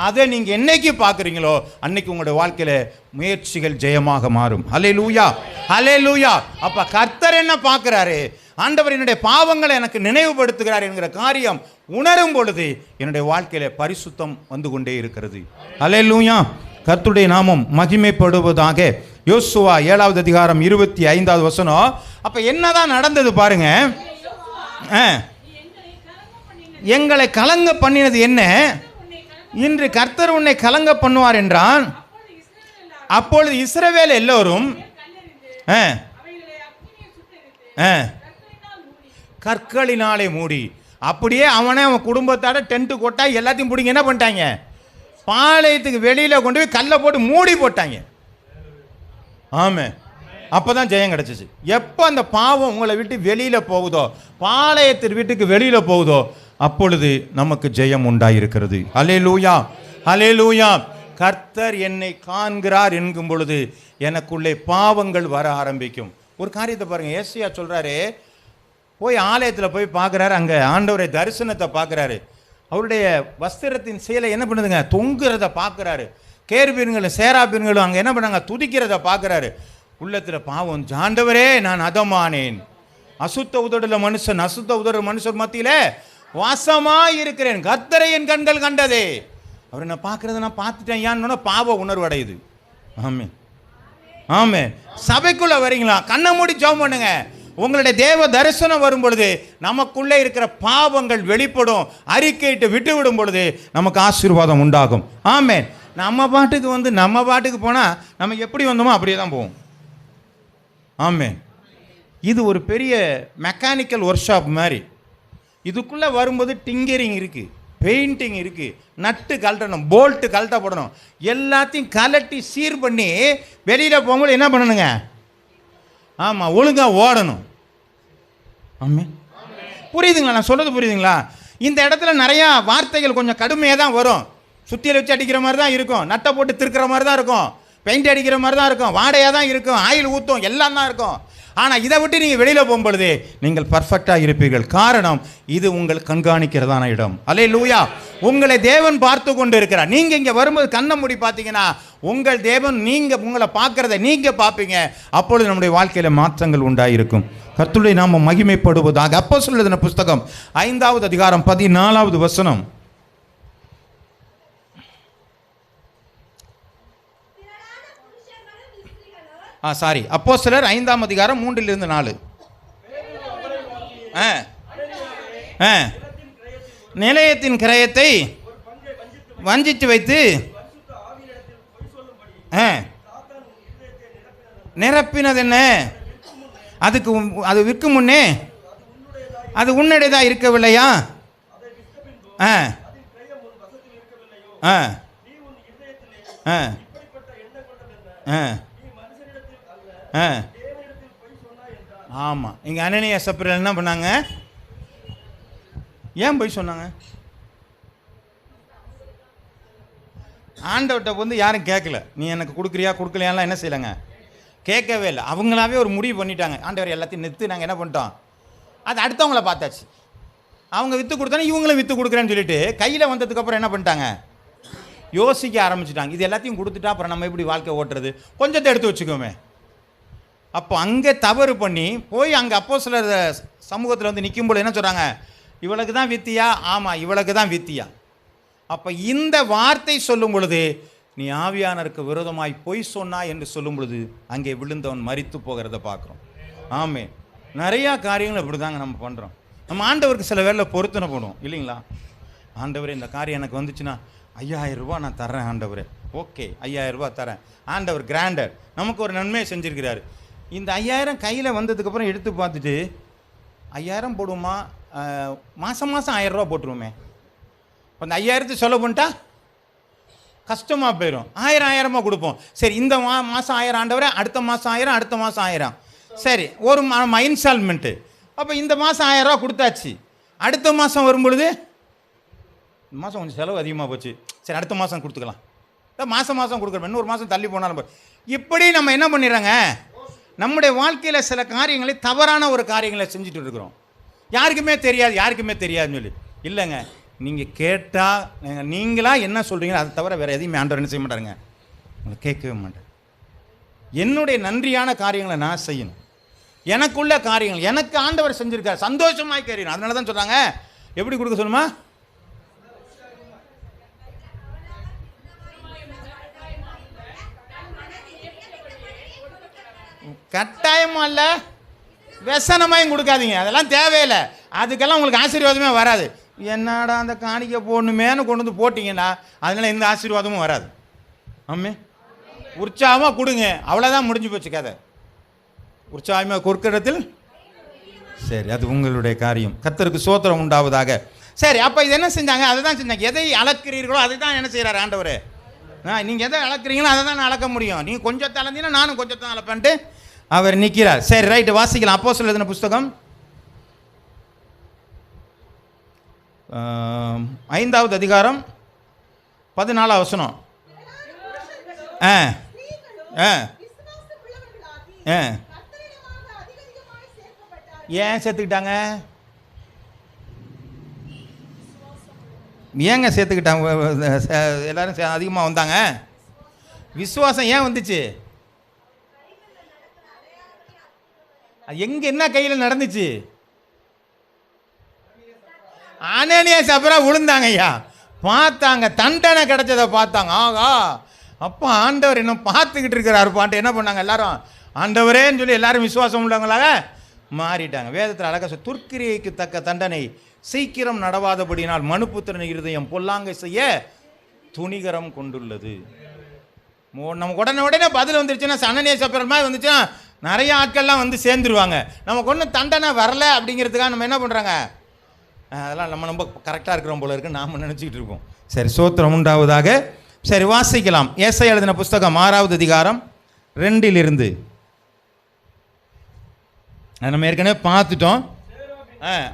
அதை நீங்கள் என்னைக்கு பார்க்குறீங்களோ அன்னைக்கு உங்களுடைய வாழ்க்கையில் முயற்சிகள் ஜெயமாக மாறும். ஹல்லேலூயா, ஹல்லேலூயா. அப்போ கர்த்தர் என்ன பார்க்குறாரு, ஆண்டவர் என்னுடைய பாவங்களை எனக்கு நினைவுபடுத்துகிறார் என்கிற காரியம் உணரும் பொழுது என்னுடைய வாழ்க்கையில் பரிசுத்தம் வந்து கொண்டே இருக்கிறது. ஹல்லேலூயா. கர்த்தருடைய நாமம் மகிமைப்படுவதாக. யோசுவா 7வது அதிகாரம் 25வது வசனம். அப்ப என்னதான் நடந்தது பாருங்க. எங்களை கலங்க பண்ணினது என்ன? இன்று கர்த்தர் உன்னை கலங்க பண்ணுவார் என்றான். அப்பொழுது இஸ்ரவேல் எல்லோரும் கற்களினாலே மூடி, அப்படியே அவன் குடும்பத்தோட டென்ட் கொட்டா எல்லாத்தையும் பிடிங்க என்ன பண்ணிட்டாங்க, பாளையத்துக்கு வெளியில கொண்டு போய் கல்லை போட்டு மூடி போட்டாங்க. ஆமே, அப்பதான் ஜெயம் கிடைச்சிச்சு. எப்போ அந்த பாவம் உங்களை விட்டு வெளியில போகுதோ, பாளையத்தின் வீட்டுக்கு வெளியில போகுதோ, அப்பொழுது நமக்கு ஜெயம் உண்டாயிருக்கிறது. ஹல்லேலூயா, ஹல்லேலூயா. கர்த்தர் என்னை காண்கிறார் என்கும் பொழுது எனக்குள்ளே பாவங்கள் வர ஆரம்பிக்கும். ஒரு காரியத்தை பாருங்க, ஏசியா சொல்றாரு, போய் ஆலயத்தில் போய் பார்க்குறாரு, அங்கே ஆண்டவரை தரிசனத்தை பார்க்குறாரு. அவருடைய வஸ்திரத்தின் செயலை என்ன பண்ணுதுங்க, தொங்குறத பார்க்குறாரு. கேருபீன்களும் சேராபீன்களும் அங்கே என்ன பண்ணாங்க, துதிக்கிறத பார்க்குறாரு. உள்ளத்தில் பாவம், ஆண்டவரே நான் அதமானேன், அசுத்த உதடுல மனுஷன், அசுத்த உதடு மனுஷர் மத்தியில் வாசமாக இருக்கிறேன், கர்த்தரை என் கண்கள் கண்டதே. அவரை நான் பார்க்குறத நான் பார்த்துட்டேன், ஏன்னு பாவ உணர்வு அடையுது. ஆமே, ஆமே. சபைக்குள்ளே வரீங்களா, கண்ணை மூடி ஜெபம் பண்ணுங்க. உங்களுடைய தேவ தரிசனம் வரும் பொழுது நமக்குள்ளே இருக்கிற பாவங்கள் வெளிப்படும். அறிக்கையிட்டு விட்டு விடும் பொழுது நமக்கு ஆசீர்வாதம் உண்டாகும். ஆமே. நம்ம பாட்டுக்கு போனால் நம்ம எப்படி வந்தோமோ அப்படியே தான் போவோம். ஆமே. இது ஒரு பெரிய மெக்கானிக்கல் ஒர்க் ஷாப் மாதிரி. இதுக்குள்ளே வரும்போது டிங்கரிங் இருக்குது, பெயிண்டிங் இருக்குது, நட்டு கழட்டணும், போல்ட்டு கழட்டப்படணும், எல்லாத்தையும் கலட்டி சீர் பண்ணி வெளியில் போகும்போது என்ன பண்ணணுங்க, ஆமாம், ஒழுங்காக ஓடணும். ஆமே, புரியுதுங்களா? நான் சொல்கிறது புரியுதுங்களா? இந்த இடத்துல நிறையா வார்த்தைகள் கொஞ்சம் கடுமையாக தான் வரும். சுத்தியில் வச்சு அடிக்கிற மாதிரி தான் இருக்கும், நட்டை போட்டு திருக்கிற மாதிரி தான் இருக்கும், பெயிண்ட் அடிக்கிற மாதிரி தான் இருக்கும், வாடையாக தான் இருக்கும், ஆயில் ஊற்றும், எல்லாம் தான் இருக்கும். ஆனால் இதை விட்டு நீங்கள் வெளியில் போகும்பொழுது நீங்கள் பர்ஃபெக்டாக இருப்பீர்கள். காரணம், இது உங்கள் கண்காணிக்கிறதான இடம். அல்லேலூயா. உங்களை தேவன் பார்த்து கொண்டு இருக்கிறார். நீங்கள் இங்கே வரும்போது கண்ணை மூடி பார்த்தீங்கன்னா உங்கள் தேவன் உங்களை பார்க்குறத நீங்கள் பார்ப்பீங்க. அப்பொழுது நம்முடைய வாழ்க்கையில் மாற்றங்கள் உண்டாயிருக்கும். கர்த்தருடைய நாமம் மகிமைப்படுவதாக. அப்போஸ்தலர் எழுதின புஸ்தகம் 5வது அதிகாரம் 14வது வசனம். அப்போஸ்தலர் 5ஆம் அதிகாரம் 3-4. நிலையத்தின் கிரயத்தை வஞ்சித்து வைத்து நிரப்பினது என்ன? அது விற்கும் முன்னே அது உன்னுடையதா இருக்கவில்லையா? ஆமாம். இங்கே அனனியா சப்ரியல் என்ன பண்ணாங்க? ஏன் போய் சொன்னாங்க? ஆண்டவர்கிட்ட யாரும் கேட்கல, நீ எனக்கு கொடுக்குறியா கொடுக்கலையாலாம் என்ன செய்யலைங்க, கேட்கவே இல்லை. அவங்களாவே ஒரு முடிவு பண்ணிட்டாங்க, ஆண்டவர் எல்லாத்தையும் நிறுத்து, நாங்கள் என்ன பண்ணிட்டோம், அது அடுத்தவங்கள பார்த்தாச்சு. அவங்க விற்று கொடுத்தானே இவங்களும் விற்று கொடுக்குறேன்னு சொல்லிட்டு கையில் வந்ததுக்கப்புறம் என்ன பண்ணிட்டாங்க, யோசிக்க ஆரம்பிச்சிட்டாங்க. இது எல்லாத்தையும் கொடுத்துட்டா அப்புறம் நம்ம எப்படி வாழ்க்கை ஓட்டுறது, கொஞ்சத்தை எடுத்து வச்சுக்கோமே. அப்போ அங்கே தவறு பண்ணி போய் அங்கே அப்போஸ்தலர் சமூகத்தில் நிற்கும்போது என்ன சொல்கிறாங்க, இவளுக்கு தான் வித்தியா? ஆமாம், இவளுக்கு தான் வித்தியா. அப்போ இந்த வார்த்தை சொல்லும் பொழுது நீ ஆவியானருக்கு விரோதமாய் பொய் சொன்னா என்று சொல்லும் பொழுது அங்கே விழுந்தவன் மரித்து போகிறத பார்க்குறோம். ஆமே. நிறையா காரியங்கள் இப்படி தாங்க நம்ம பண்ணுறோம். நம்ம ஆண்டவருக்கு சில வேளையில் பொருத்தனை போடுவோம் இல்லைங்களா? ஆண்டவரே இந்த காரியம் எனக்கு வந்துச்சுன்னா 5000 ரூபா நான் தர்றேன் ஆண்டவரே. ஓகே, 5000 ரூபா தரேன். ஆண்டவர் கிராண்டர் நமக்கு ஒரு நன்மையை செஞ்சுருக்கிறாரு. இந்த 5000 கையில் வந்ததுக்கப்புறம் எடுத்து பார்த்துட்டு 5000 போடுவோமா, மாதம் 1000 ரூபா போட்டுருவோமே. அந்த 5000 செலவு பண்ணிட்டா கஷ்டமாக போயிடும். 1000 கொடுப்போம். சரி, இந்த மாதம் 1000 ஆண்டவரே, அடுத்த மாதம் 1000, அடுத்த மாதம் 1000. சரி, ஒரு இன்ஸ்டால்மெண்ட்டு. அப்போ இந்த மாதம் 1000 ரூபா கொடுத்தாச்சு. அடுத்த மாதம் வரும்பொழுது இந்த மாதம் கொஞ்சம் செலவு அதிகமாக போச்சு, சரி அடுத்த மாதம் கொடுத்துக்கலாம். மாதம் கொடுக்குறோம், இன்னொரு மாதம் தள்ளி போனாலும். இப்படி நம்ம என்ன பண்ணிடுறாங்க, நம்முடைய வாழ்க்கையில் சில காரியங்களை தவறான ஒரு காரியங்களை செஞ்சுட்டு இருக்கிறோம். யாருக்குமே தெரியாதுன்னு சொல்லி இல்லைங்க. நீங்கள் கேட்டால் நீங்களாக என்ன சொல்கிறீங்களோ அதை தவிர வேறு எதையுமே ஆண்டவர் என்ன செய்ய மாட்டாருங்க, உங்களை கேட்கவே மாட்டேன். என்னுடைய நன்றியான காரியங்களை நான் செய்யணும். எனக்குள்ள காரியங்கள் எனக்கு ஆண்டவர் செஞ்சுருக்கார், சந்தோஷமாக கேட்கணும். அதனால தான் சொல்கிறாங்க, எப்படி கொடுக்க சொல்லுமா, கட்டாயமா இல்லை, व्यसனமாயும் கொடுக்காதீங்க. அதெல்லாம் தேவையில்லை. அதுக்கெல்லாம் உங்களுக்கு ஆசீர்வாதமே வராது. என்னடா அந்த காணிக்கை போடணுமேனு கொண்டு வந்து போட்டிங்கன்னா அதனால எந்த ஆசீர்வாதமும் வராது. ஆமே, உற்சாகமாக கொடுங்க, அவ்வளோதான், முடிஞ்சு போச்சு கதை. உற்சாகமாக கொடுக்கறதில் சரி, அது உங்களுடைய காரியம். கர்த்தருக்கு ஸ்தோத்திரம் உண்டாவதாக. சரி, அப்போ இது என்ன செஞ்சாங்க, அதை தான் செஞ்சாங்க. எதை அளக்கிறீர்களோ அதை தான் என்ன செய்கிறார் ஆண்டவர். நீங்கள் எதை அளக்குறீங்களோ அதை தான் நான் அளக்க முடியும். நீங்கள் கொஞ்சத்தை அளந்தீங்கன்னா நானும் கொஞ்சத்தை அளப்பேன்ட்டு அவர் நிற்கிறார். சரி, ரைட்டு, வாசிக்கலாம். அப்போஸ்தலர் எழுதின புஸ்தகம் 5வது அதிகாரம் 14வது வசனம். ஏன் சேர்த்துக்கிட்டாங்க, ஏங்க சேர்த்துக்கிட்டாங்க? எல்லாரும் அதிகமாக வந்தாங்க. விசுவாசம் ஏன் வந்துச்சு? எங்க என்ன கையில் நடந்துச்சு? அனனியாஸ் அப்புறம் விழுந்தாங்க ஐயா, பார்த்தாங்க, தண்டனை கிடைச்சதை பார்த்தாங்க. ஆகா, அப்போ ஆண்டவர் இன்னும் பார்த்துக்கிட்டு இருக்கிறாரு பாட்டு. என்ன பண்ணாங்க எல்லாரும், ஆண்டவரேன்னு சொல்லி எல்லாரும் விசுவாசம் உள்ளவங்களாக மாறிட்டாங்க. வேதத்தில் அழகாக துர்க்கிரியைக்கு தக்க தண்டனை சீக்கிரம் நடவாதபடினால் மனுப்புத்திரன் இருதயம் பொல்லாங்கை செய்ய துணிகரம் கொண்டுள்ளது. நமக்கு உடனே பதில் வந்துருச்சுன்னா, அனனியாஸ் அப்புறம் மாதிரி வந்துச்சுன்னா நிறைய ஆட்கள்லாம் வந்து சேர்ந்துருவாங்க. நமக்கு ஒன்றும் தண்டனை வரலை அப்படிங்கிறதுக்காக நம்ம என்ன பண்ணுறாங்க, அதெல்லாம் நம்ம ரொம்ப கரெக்டாக இருக்கிறோம் போல இருக்கு நாம் நினச்சிக்கிட்டு இருக்கோம். சரி, ஸ்தோத்திரம் உண்டாவதாக. சரி, வாசிக்கலாம். ஏசாயா எழுதின புஸ்தகம் 6வது அதிகாரம் 2 நம்ம ஏற்கனவே பார்த்துட்டோம்.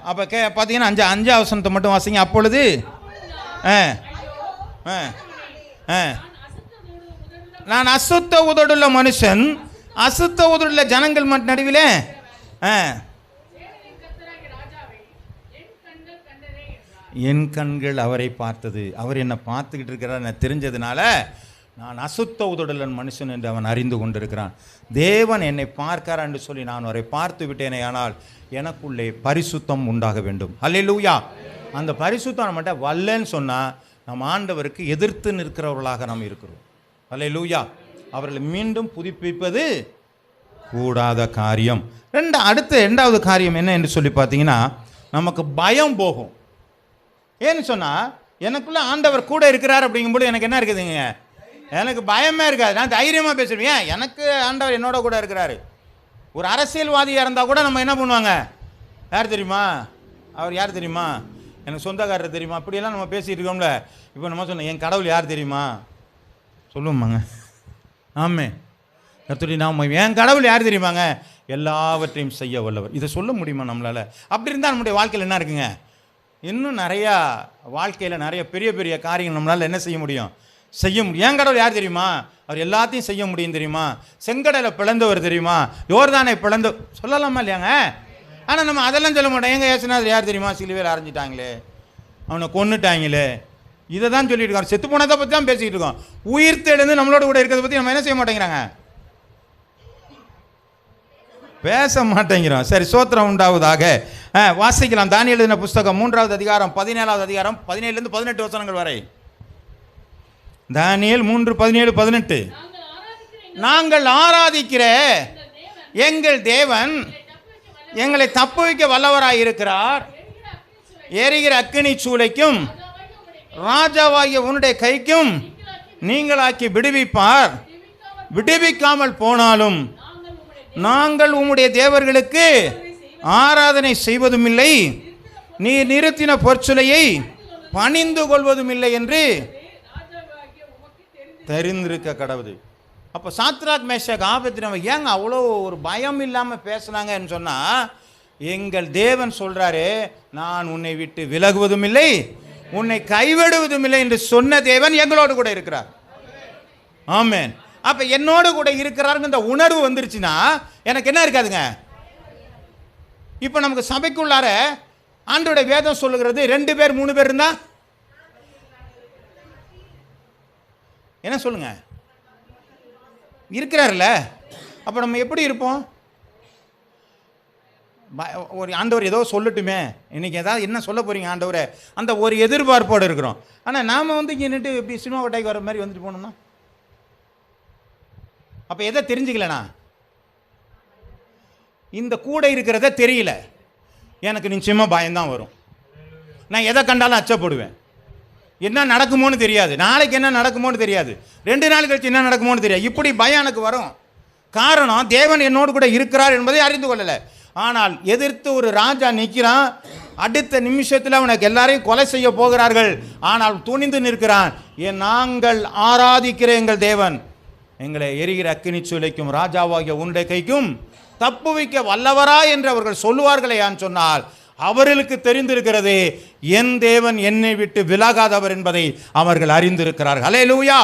அப்போ பார்த்தீங்கன்னா 5 வசனத்தை மட்டும் வாசிங்க. அப்பொழுது நான் அசுத்த உதடுள்ள மனுஷன், அசுத்த உதடுள்ள ஜனங்கள் நடுவிலே என் கண்கள் அவரை பார்த்தது. அவர் என்னை பார்த்துக்கிட்டு இருக்கிறார் நான் தெரிஞ்சதுனால நான் அசுத்த உதடுள்ள மனுஷன் என்று அவன் அறிந்து கொண்டிருக்கிறான். தேவன் என்னை பார்க்கிறார் என்று சொல்லி நான் அவரை பார்த்து விட்டேனே, ஆனால் எனக்குள்ளே பரிசுத்தம் உண்டாக வேண்டும். அல்லேலூயா. அந்த பரிசுத்தம் நம்மகிட்ட வரலன்னு சொன்னால் நம்ம ஆண்டவருக்கு எதிர்த்து நிற்கிறவர்களாக நாம் இருக்கிறோம். அல்லேலூயா. அவர்களை மீண்டும் புதுப்பிப்பது கூடாத காரியம். அடுத்த 2வது காரியம் என்ன என்று சொல்லி பார்த்தீங்கன்னா, நமக்கு பயம் போகும். ஏன்னு சொன்னால் எனக்குள்ளே ஆண்டவர் கூட இருக்கிறார் அப்படிங்கும்போது எனக்கு என்ன இருக்குதுங்க, எனக்கு பயமே இருக்காது. நான் தைரியமாக பேசுவேன். எனக்கு ஆண்டவர் என்னோட கூட இருக்கிறாரு. ஒரு அரசியல்வாதியாக இருந்தால் கூட நம்ம என்ன பண்ணுவாங்க, யார் தெரியுமா, அவர் யார் தெரியுமா, எனக்கு சொந்தக்காரர் தெரியுமா, அப்படியெல்லாம் நம்ம பேசிகிட்டு இருக்கோம்ல. இப்போ நம்ம சொன்னோம், என் கடவுள் யார் தெரியுமா சொல்லுவோமாங்க. ஆமே, கர்த்தருடைய நாமம், என் கடவுள் யார் தெரியுமாங்க, எல்லாவற்றையும் செய்ய வல்லவர். இதை சொல்ல முடியுமா நம்மளால்? அப்படி இருந்தால் நம்முடைய வாழ்க்கையில் என்ன இருக்குங்க, இன்னும் நிறையா வாழ்க்கையில் நிறைய பெரிய பெரிய காரியங்கள் நம்மளால் என்ன செய்ய முடியும், செய்ய முடியும். என் கடவுள் யார் தெரியுமா, அவர் எல்லாத்தையும் செய்ய முடியும் தெரியுமா, செங்கடலை பிளந்தவர் தெரியுமா, யோர்தானை பிளந்த சொல்லலாமா இல்லையாங்க? ஆனால் நம்ம அதெல்லாம் சொல்ல மாட்டோம். எங்கள் ஏசுநாதர் யார் தெரியுமா, சிலுவையில் அரைஞ்சிட்டாங்களே, அவனை கொன்னுட்டாங்களே, இதை தான் சொல்லிட்டு இருக்கோம். செத்து போனதை பற்றி தான் பேசிக்கிட்டு இருக்கோம். உயிர் தெழுந்து நம்மளோட கூட இருக்கிறத பற்றி நம்ம என்ன செய்ய மாட்டேங்கிறாங்க, பேச மாட்டேங்கிறோம். சரி, ஸ்தோத்திரம் உண்டாவதாக. வாசிக்கலாம். தானியேல் எழுதின புஸ்தகம் 3வது அதிகாரம் 17வது அதிகாரம் 17 18 வசனங்கள் வரை. தானியேல் 3:17-18. நாங்கள் ஆராதிக்கிற எங்கள் தேவன் எங்களை தப்புவிக்க வல்லவராய் இருக்கிறார். எரிகிற அக்கினி சூளைக்கும் ராஜாவாகிய உன்னுடைய கைக்கும் நீங்களாக்கி விடுவிப்பார். விடுவிக்காமல் போனாலும் நாங்கள் உம்முடைய தேவர்களுக்கு ஆராதனை செய்வதும் இல்லை, நீ நிறுத்தின பொற்சுலையை பணிந்து கொள்வதும் இல்லை என்று தெரிந்திருக்க கடவுது. அப்போ சாத்ராக் மேஷாக் ஆபேத்நேகோ ஏங்க அவ்வளோ ஒரு பயம் இல்லாமல் பேசுனாங்கன்னு சொன்னால், எங்கள் தேவன் சொல்கிறாரு, நான் உன்னை விட்டு விலகுவதும் இல்லை, உன்னை கைவிடுவதும் இல்லை என்று சொன்ன தேவன் எங்களோடு கூட இருக்கிறார். ஆமென். அப்போ என்னோடு கூட இருக்கிறாருங்க இந்த உணர்வு வந்துருச்சுன்னா எனக்கு என்ன இருக்காதுங்க. இப்போ நமக்கு சபைக்குள்ளார ஆண்டோடைய வேதம் சொல்லுகிறது 2 பேர் 3 பேர் இருந்தா என்ன சொல்லுங்க, இருக்கிறார்ல. அப்போ நம்ம எப்படி இருப்போம்? ஒரு ஆண்டவர் ஏதோ சொல்லட்டுமே, இன்னைக்கு ஏதாவது என்ன சொல்ல போறீங்க ஆண்டவரை, அந்த ஒரு எதிர்பார்ப்போடு இருக்கிறோம். ஆனால் நாம் வந்து இங்கே நின்று இப்படி சினிமா கொட்டாய்க்கு வர மாதிரி வந்துட்டு போனோம்னா அப்போ எதை தெரிஞ்சுக்கலண்ணா, இந்த கூட இருக்கிறத தெரியல, எனக்கு நிச்சயமாக பயம்தான் வரும். நான் எதை கண்டாலும் அச்சப்படுவேன். என்ன நடக்குமோன்னு தெரியாது, நாளைக்கு என்ன நடக்குமோன்னு தெரியாது, 2 நாள் கழிச்சு என்ன நடக்குமோன்னு தெரியாது. இப்படி பயம் எனக்கு வரும். காரணம், தேவன் என்னோடு கூட இருக்கிறார் என்பதை அறிந்து கொள்ளலை. ஆனால் எதிர்த்து ஒரு ராஜா நிற்கிறான், அடுத்த நிமிஷத்தில் அவனுக்கு எல்லாரையும் கொலை செய்ய போகிறார்கள். ஆனால் துணிந்து நிற்கிறான். நாங்கள் ஆராதிக்கிற எங்கள் தேவன் எங்களை எரிகிற அக்கினி சூளைக்கும் ராஜாவாகிய உன்னுடைய கைக்கும் தப்புவிக்க வல்லவரா என்று அவர்கள் சொல்லுவார்களே சொன்னால், அவர்களுக்கு தெரிந்திருக்கிறது என் தேவன் என்னை விட்டு விலகாதவர் என்பதை அவர்கள் அறிந்திருக்கிறார்கள். ஹல்லேலூயா.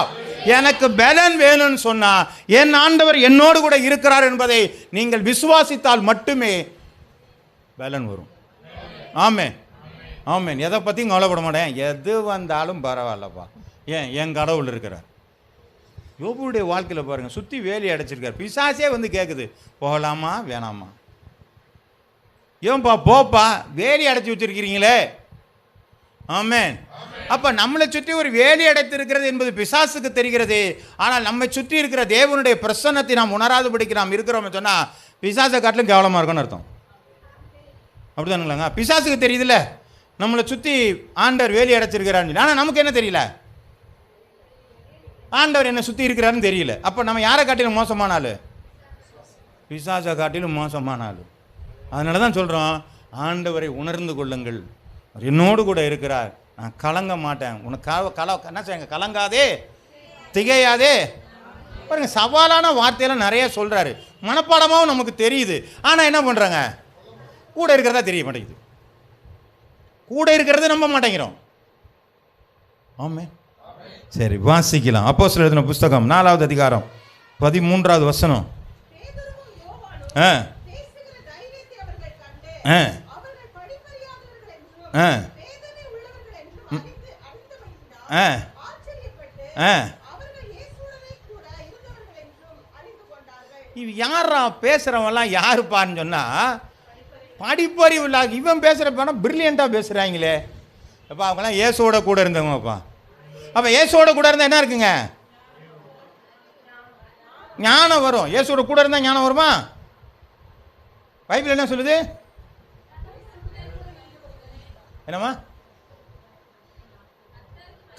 எனக்கு பலன் வேணும்னு சொன்னா என் ஆண்டவர் என்னோடு கூட இருக்கிறார் என்பதை நீங்கள் விசுவாசித்தால் மட்டுமே பலன் வரும். ஆமென், ஆமென். எதை பற்றியும் கவலைப்பட மாட்டேன், எது வந்தாலும் பரவாயில்லப்பா, ஏன் என் கடவுள் இருக்கிறார். யோபுடைய வாழ்க்கையில் பாருங்கள், சுற்றி வேலி அடைச்சிருக்கார். பிசாசே வந்து கேட்குது, போகலாமா வேணாமா? ஏன்பா போப்பா, வேலி அடைச்சி வச்சிருக்கிறீங்களே. ஆமென். அப்போ நம்மளை சுற்றி ஒரு வேலி அடைத்திருக்கிறது என்பது பிசாசுக்கு தெரிகிறது. ஆனால் நம்மை சுற்றி இருக்கிற தேவனுடைய பிரசன்னத்தை நாம் உணராதபடிக்கு நாம் இருக்கிறோம் சொன்னால் பிசாசை காட்டிலும் கேவலமாக இருக்கும்னு அர்த்தம். அப்படிதானுங்களாங்க? பிசாசுக்கு தெரியுதுல்ல நம்மளை சுற்றி ஆண்டவர் வேலி அடைச்சிருக்கிறான்னு, ஆனால் நமக்கு என்ன தெரியல, ஆண்டவர் என்னை சுற்றி இருக்கிறாருன்னு தெரியல. அப்போ நம்ம யாரை காட்டிலும் மோசமான ஆள்? பிசாசை காட்டிலும் மோசமான ஆள். அதனால தான் சொல்கிறோம், ஆண்டவரை உணர்ந்து கொள்ளுங்கள், அவர் என்னோடு கூட இருக்கிறார், நான் கலங்க மாட்டேன். உனக்கு என்ன செய்யுங்க, கலங்காதே திகையாதே. பாருங்க, சவாலான வார்த்தையெல்லாம் நிறைய சொல்கிறாரு, மனப்பாடமாகவும் நமக்கு தெரியுது. ஆனால் என்ன பண்ணுறாங்க, கூட இருக்கிறதா தெரிய மாட்டேங்குது, கூட இருக்கிறத நம்ப மாட்டேங்கிறோம். ஆமென். சரி, வாசிக்கலாம். அப்போஸ்தலர் எழுதின புஸ்தகம் 4வது அதிகாரம் 13வது வசனம். இவ யாரா பேசுறவெல்லாம் யாருப்பான்னு சொன்னா, படிப்பறிவு இல்ல. இவன் பேசுறப்ப பிரில்லியண்டா பேசுறாங்களே. அப்ப அவங்களாம் இயேசுவோட கூட இருந்தவங்கப்பா. அப்ப இயேசுவோட கூட இருந்தா என்ன இருக்குங்க, ஞானம் வரும். இயேசுவோட கூட இருந்தா ஞானம் வருமா? பைபிள் என்ன சொல்லுது? என்னமா?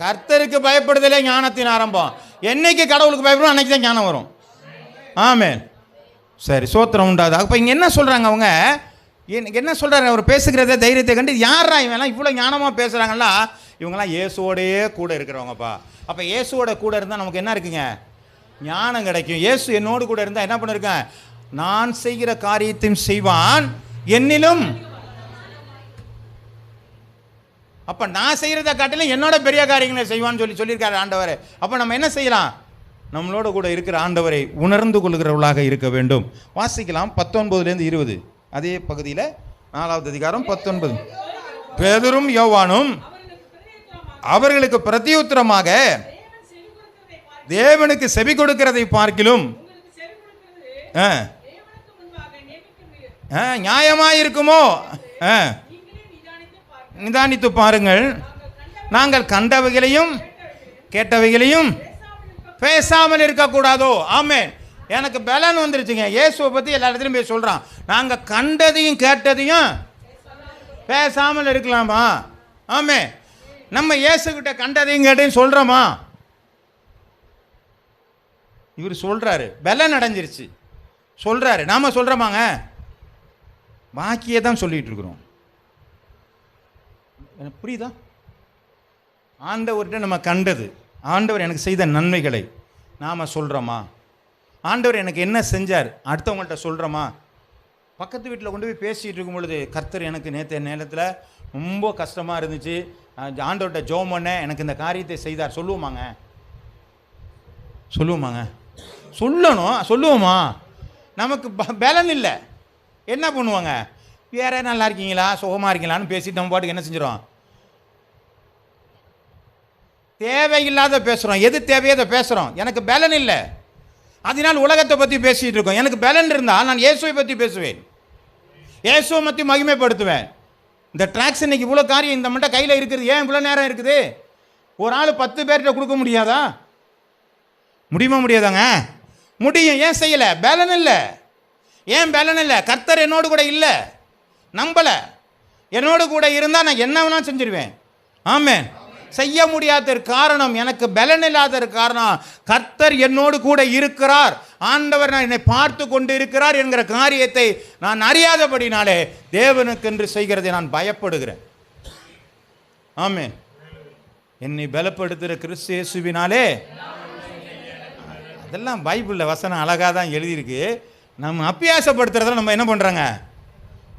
கர்த்தருக்கு பயப்படுதலே ஞானத்தின் ஆரம்பம். என்னைக்கு கடவுளுக்கு பயப்படும் அன்னைக்கு தான் ஞானம் வரும். ஆமென். சரி, சோத்திரம் உண்டாது. அப்போ இங்கே என்ன சொல்கிறாங்க அவங்க, என்ன சொல்கிறாங்க, அவர் பேசுகிறத தைரியத்தை கண்டு யாரா இவங்கெல்லாம் இவ்வளோ ஞானமாக பேசுகிறாங்களா, இவங்கெல்லாம் இயேசுவோடையே கூட இருக்கிறவங்கப்பா. அப்போ இயேசுவோட கூட இருந்தால் நமக்கு என்ன இருக்குங்க, ஞானம் கிடைக்கும். இயேசு என்னோடு கூட இருந்தால் என்ன பண்ணிருக்கேன், நான் செய்கிற காரியத்தையும் செய்வான் என்னிலும். அப்போ நான் செய்கிறத காட்டிலும் என்னோட பெரிய காரியங்களை செய்வான்னு சொல்லியிருக்காரு ஆண்டவர். அப்போ நம்ம என்ன செய்யலாம், நம்மளோட கூட இருக்கிற ஆண்டவரை உணர்ந்து கொள்கிறவர்களாக இருக்க வேண்டும். வாசிக்கலாம் 19லேருந்து 20 அதே பகுதியில் 4வது அதிகாரம் 19. பேதுரும் யோவானும் அவர்களுக்கு பிரதியுத்தரமாக, தேவனுக்கு செவி கொடுக்கிறதை பார்க்கிலும் நியாயமாயிருக்குமோ, நிதானித்து பாருங்கள், நாங்கள் கண்டவைகளையும் கேட்டவைகளையும் பேசாமல் இருக்கக்கூடாதோ. ஆமென். எனக்கு பலன் வந்துருச்சுங்க. இயேசுவை பற்றி எல்லா இடத்துலையும் போய் சொல்கிறான். நாங்கள் கண்டதையும் கேட்டதையும் பேசாமல் இருக்கலாமா? ஆமே. நம்ம இயேசுகிட்ட கண்டதையும் கேட்டையும் சொல்கிறோமா? இவர் சொல்கிறாரு, பலன் அடைஞ்சிருச்சு சொல்கிறாரு. நாம் சொல்கிறோமாங்க? பாக்கியே தான் சொல்லிகிட்டு இருக்கிறோம். எனக்கு புரியுதா? ஆண்டவர்கிட்ட நம்ம கண்டது, ஆண்டவர் எனக்கு செய்த நன்மைகளை நாம் சொல்கிறோமா? ஆண்டவர் எனக்கு என்ன செஞ்சார் அடுத்தவங்கள்ட்ட சொல்கிறோமா? பக்கத்து வீட்டில் கொண்டு போய் பேசிகிட்டு இருக்கும் பொழுது, கர்த்தர் எனக்கு நேற்று நேரத்தில் ரொம்ப கஷ்டமாக இருந்துச்சு, ஆண்டவர்கிட்ட ஜெபம் பண்ண எனக்கு இந்த காரியத்தை செய்தார் சொல்லுவோமாங்க? சொல்லுவோமாங்க? சொல்லணும். சொல்லுவோமா? நமக்கு பலன் இல்லை. என்ன பண்ணுவாங்க? வேற நல்லா இருக்கீங்களா, சுகமாக இருக்கீங்களான்னு பேசிட்டு நம்ம பாட்டுக்கு என்ன செஞ்சிடும்? தேவையில்லாத பேசுகிறோம். எது தேவையோ அதை பேசுகிறோம். எனக்கு பலன் இல்லை, அதனால் உலகத்தை பற்றி பேசிகிட்டு இருக்கோம். எனக்கு பலன் இருந்தால் நான் இயேசுவை பற்றி பேசுவேன், இயேசுவை பற்றி மகிமைப்படுத்துவேன். இந்த ட்ராக்ஸ் இன்னைக்கு இவ்வளோ காரியம் இந்த மட்டும் கையில் இருக்குது. ஏன் இவ்வளோ நேரம் இருக்குது? ஒரு ஆள் 10 பேர்கிட்ட கொடுக்க முடியாதா? முடியுமா? முடியாதாங்க? முடியும். ஏன் செய்யலை? பலன் இல்லை. ஏன் பலன் இல்லை? கர்த்தர் என்னோடு கூட இல்லை, நம்பலை. என்னோடு கூட இருந்தால் நான் என்ன வேணாலும் செஞ்சிருவேன். ஆமென். செய்ய முடியாத காரணம், எனக்கு பலன் இல்லாத காரணம், கர்த்தர் என்னோடு கூட இருக்கிறார், ஆண்டவர் நான் என்னை பார்த்து கொண்டு இருக்கிறார் என்கிற காரியத்தை நான் அறியாதபடினாலே தேவனுக்கென்று செய்கிறதை நான் பயப்படுகிறேன். ஆமென். என்னை பலப்படுத்துகிற கிறிஸ்து இயேசுவினாலே. அதெல்லாம் பைபிளில் வசனம் அழகாக தான் எழுதியிருக்கு. நம்ம அபியாசப்படுத்துறத நம்ம என்ன பண்ணுறாங்க?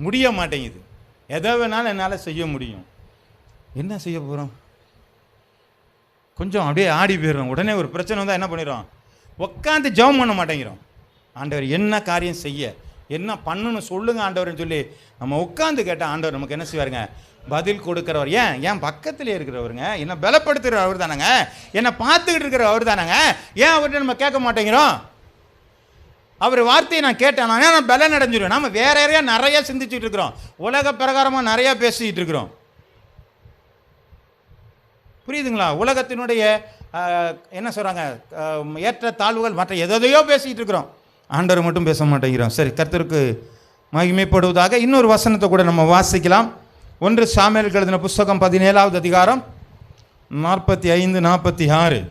முடிய மாட்டேங்குது. எதை வேணாலும் என்னால் செய்ய முடியும். என்ன செய்ய போகிறோம்? கொஞ்சம் அப்படியே ஆடி போயிடுறோம். உடனே ஒரு பிரச்சனை வந்தால் என்ன பண்ணிடுறோம்? உட்காந்து ஜெபம் பண்ண மாட்டேங்கிறோம். ஆண்டவர் என்ன காரியம் செய்ய, என்ன பண்ணணும்னு சொல்லுங்க ஆண்டவர்னு சொல்லி நம்ம உட்காந்து கேட்டால் ஆண்டவர் நமக்கு என்ன செய்வாருங்க? பதில் கொடுக்குறவர். ஏன் பக்கத்திலே இருக்கிறவருங்க, என்னை பலப்படுத்துகிற அவர் தானேங்க, என்னை பார்த்துக்கிட்டு இருக்கிற அவர் தானேங்க. ஏன் அவர்கிட்ட நம்ம கேட்க மாட்டேங்கிறோம்? அவர் வார்த்தையை நான் கேட்டேன், நான் பலன் அடைஞ்சிருவேன். நம்ம வேற யாரையா நிறைய சிந்திச்சுட்டு இருக்கிறோம், உலக பிரகாரமாக நிறையா பேசிக்கிட்டு இருக்கிறோம். புரியுதுங்களா? உலகத்தினுடைய என்ன சொல்கிறாங்க, ஏற்ற தாழ்வுகள் மற்ற எதையோ பேசிக்கிட்டு இருக்கிறோம், ஆண்டவர் மட்டும் பேச மாட்டேங்கிறோம். சரி, கர்த்தருக்கு மகிமைப்படுவதாக. இன்னொரு வசனத்தை கூட நம்ம வாசிக்கலாம். 1 சாமுவேலுக்கு எழுதின புஸ்தகம் 17வது அதிகாரம் 45, 46.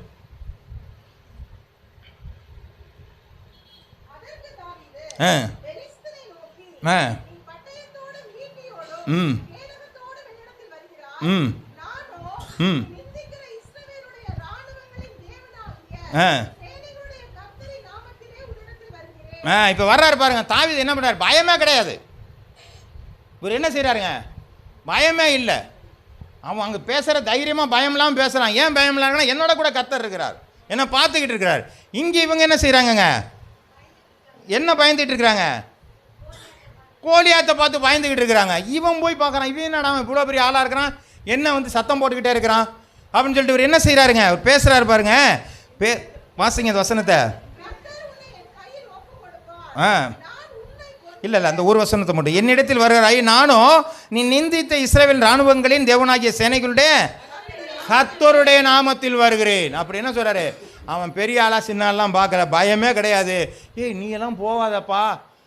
இப்போ வர்றாரு பாருங்க. தாவீது என்ன பண்ணுறாரு? பயமே கிடையாது. இவர் என்ன செய்கிறாருங்க? பயமே இல்லை. அவன் அங்கே பேசுகிற தைரியமாக பயம் இல்லாமல் பேசுகிறான். ஏன் பயம் இல்லாமல்? என்னோட கூட கர்த்தர் இருக்கிறார், என்ன பார்த்துக்கிட்டு இருக்கிறார். இங்கே இவங்க என்ன செய்கிறாங்கங்க? என்ன பயந்துகிட்டு இருக்கிறாங்க? கோலியாத்தை பார்த்து பயந்துக்கிட்டு இருக்கிறாங்க. இவன் போய் பார்க்குறான், இவன் என்னடா இவ்வளோ பெரிய ஆளாக இருக்கிறான், என்ன வந்து சத்தம் போட்டுக்கிட்டே இருக்கிறான் அப்படின்னு சொல்லிட்டு இவர் என்ன செய்கிறாருங்க? அவர் பேசுகிறாரு பாருங்க. வாசிங்க அந்த வசனத்தை. இல்லை அந்த ஒரு வசனத்தை மட்டும். என்னிடத்தில் வருகிறாய், நானும் நீ நிந்தித்த இஸ்ரவேல் இராணுவங்களின் தேவனாகிய சேனைகளுடைய கர்த்தருடைய நாமத்தில் வருகிறேன். அப்படி என்ன சொல்கிறாரு? அவன் பெரிய ஆளா சின்ன ஆள்லாம் பார்க்கல, பயமே கிடையாது. ஏய் நீ எல்லாம் போவாதப்பா.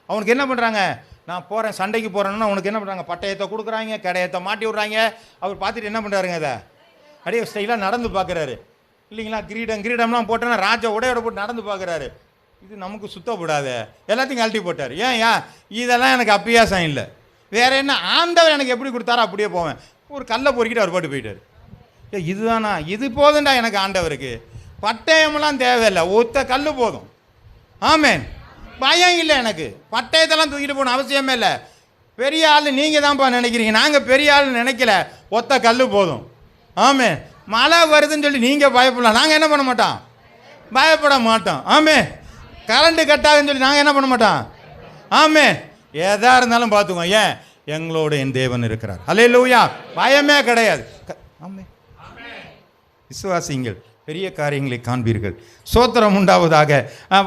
அவனுக்கு என்ன பண்ணுறாங்க? நான் போகிறேன், சண்டைக்கு போகிறேன்னா அவனுக்கு என்ன பண்ணுறாங்க? பட்டயத்தை கொடுக்குறாங்க, கடையத்தை மாட்டி விட்றாங்க. அவர் பார்த்துட்டு என்ன பண்ணுறாருங்க? அதை அப்படியே ஸ்டைலாக நடந்து பார்க்குறாரு இல்லைங்களா? கிரீடம்லாம் போட்டோன்னா ராஜா உடையோட போட்டு நடந்து பார்க்குறாரு. இது நமக்கு சுத்தப்படாத, எல்லாத்தையும் கழட்டி போட்டார். ஏன் இதெல்லாம் எனக்கு அபியாசம் இல்லை. வேறு என்ன? ஆண்டவர் எனக்கு எப்படி கொடுத்தாரோ அப்படியே போவேன். ஒரு கல்லை பொறுக்கிட்டு அவர் பாட்டு போயிட்டார். இதுதானா? இது போதுண்டா எனக்கு ஆண்டவருக்கு. பட்டயமெல்லாம் தேவையில்லை, ஒத்த கல் போதும். ஆமென். பயம் இல்லை எனக்கு. பட்டயத்தெல்லாம் தூக்கிட்டு போகணும் அவசியமே இல்லை. பெரிய ஆள் நீங்கள் தான்ப்பா நினைக்கிறீங்க, நாங்கள் பெரிய ஆள் நினைக்கல, ஒத்த கல் போதும். ஆமென். மழை வருதுன்னு சொல்லி நீங்கள் பயப்படலாம், நாங்கள் என்ன பண்ண மாட்டோம்? பயப்பட மாட்டோம். ஆமென். கரண்ட்டு கட்டாதுன்னு சொல்லி நாங்கள் என்ன பண்ண மாட்டோம்? ஆமென். எதாக இருந்தாலும் பார்த்துக்கோ. ஏன்? எங்களோட என் தேவன் இருக்கிறார். அல்லேலூயா. பயமே கிடையாது. ஆமென். விசுவாசிங்கள், பெரிய காரியங்களை காண்பீர்கள். சோத்திரம் உண்டாவதாக.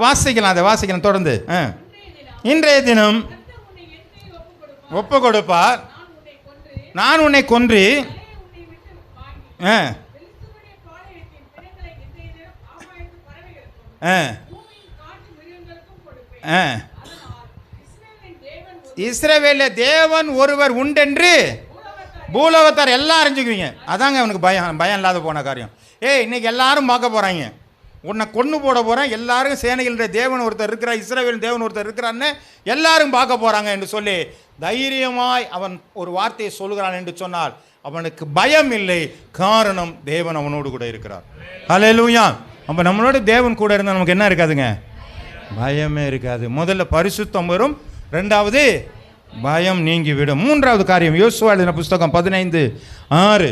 வாசிக்கலாம், அதை வாசிக்கலாம் தொடர்ந்து. இன்றைய தினம் ஒப்பு கொடுப்பார், நான் உன்னை கொன்று இஸ்ரவேலில் தேவன் ஒருவர் உண்டென்று பூலோகத்தார் எல்லாம் அறிஞ்சுக்குவீங்க. அதாங்க அவனுக்கு பயம் இல்லாத போன காரியம். இன்னைக்கு எல்லாரும் பார்க்க போகிறாங்க, உன்னை கொன்று போட போகிறேன், எல்லாரும் சேனைகளுடைய தேவன் ஒருத்தர் இருக்கிறார், இஸ்ரவேலின் தேவன் ஒருத்தர் இருக்கிறான்னு எல்லாரும் பார்க்க போகிறாங்க என்று சொல்லி தைரியமாய் அவன் ஒரு வார்த்தையை சொல்கிறான் என்று சொன்னால் அவனுக்கு பயம் இல்லை. காரணம் தேவன் அவனோடு கூட இருக்கிறார். ஹல்லேலூயா. அப்போ நம்மளோட தேவன் கூட இருந்தால் நமக்கு என்ன இருக்காதுங்க? பயமே இருக்காது. முதல்ல பரிசுத்தம் வரும், ரெண்டாவது பயம் நீங்கிவிடும். மூன்றாவது காரியம் யோசுவா எழுதின புஸ்தகம் 15:6.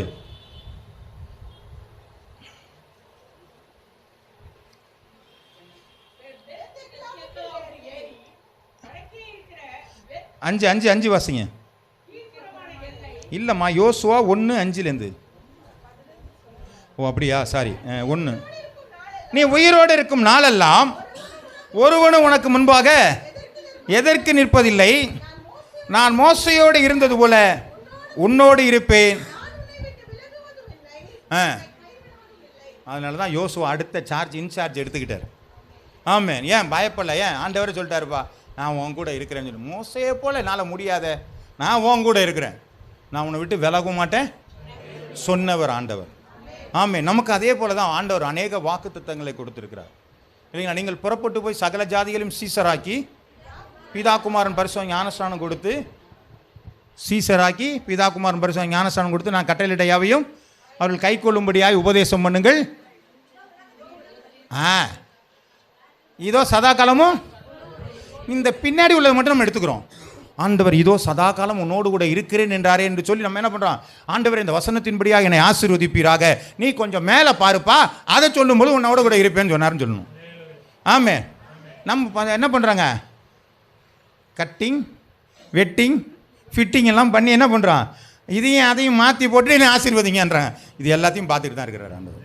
அஞ்சு வாசிங்க. இல்லைம்மா, யோசுவா 1:5. ஓ அப்படியா, சாரி. 1. நீ உயிரோடு இருக்கும் நாளெல்லாம் ஒருவனும் உனக்கு முன்பாக எதற்கு நிற்பதில்லை. நான் மோசையோடு இருந்தது போல உன்னோடு இருப்பேன். அதனால தான் யோசுவா அடுத்த இன்சார்ஜ் எடுத்துக்கிட்டார். ஆமாம். ஏன் பயப்படல? ஏன் ஆண்டவரை சொல்லிட்டாருப்பா, நான் உன் கூட இருக்கிறேன்னு சொல்லி. மோசையை போல என்னால் முடியாத, நான் உன் கூட இருக்கிறேன், நான் உன்னை விட்டு விலக மாட்டேன் சொன்னவர் ஆண்டவர். ஆமாம். நமக்கு அதே போல தான் ஆண்டவர் அநேக வாக்குத்தத்தங்களை கொடுத்துருக்கிறார் இல்லைங்களா? நீங்கள் புறப்பட்டு போய் சகல ஜாதிகளையும் சீசராக்கி பிதாகுமாரன் பரிசுத்த ஞானஸ்நானம் கொடுத்து, சீசராக்கி பிதாகுமாரன் பரிசுத்த ஞானஸ்நானம் கொடுத்து, நான் கட்டளையிட்ட யாவையும் அவர்கள் கை கொள்ளும்படியாய் உபதேசம் பண்ணுங்கள். இதோ சதா காலமும், இந்த பின்னாடி உள்ளது மட்டும் நம்ம எடுத்துக்கிறோம். ஆண்டவர் இதோ சதா காலம் உன்னோடு கூட இருக்கிறேன் என்றாரே என்று சொல்லி நம்ம என்ன பண்ணுறோம்? ஆண்டவர் இந்த வசனத்தின்படியாக என்னை ஆசீர்வதிப்பீராக, நீ கொஞ்சம் மேலே பாருப்பா, அதை சொல்லும்போது உன்னோட கூட இருப்பேன்னு சொன்னார்னு சொல்லணும். ஆமே. நம்ம என்ன பண்ணுறாங்க? கட்டிங், வெட்டிங், ஃபிட்டிங் எல்லாம் பண்ணி என்ன பண்ணுறான்? இதையும் அதையும் மாற்றி போட்டு என்ன ஆசீர்வதிங்கன்றாங்க. இது எல்லாத்தையும் பார்த்துட்டு தான் இருக்கிறார் ஆண்டவர்.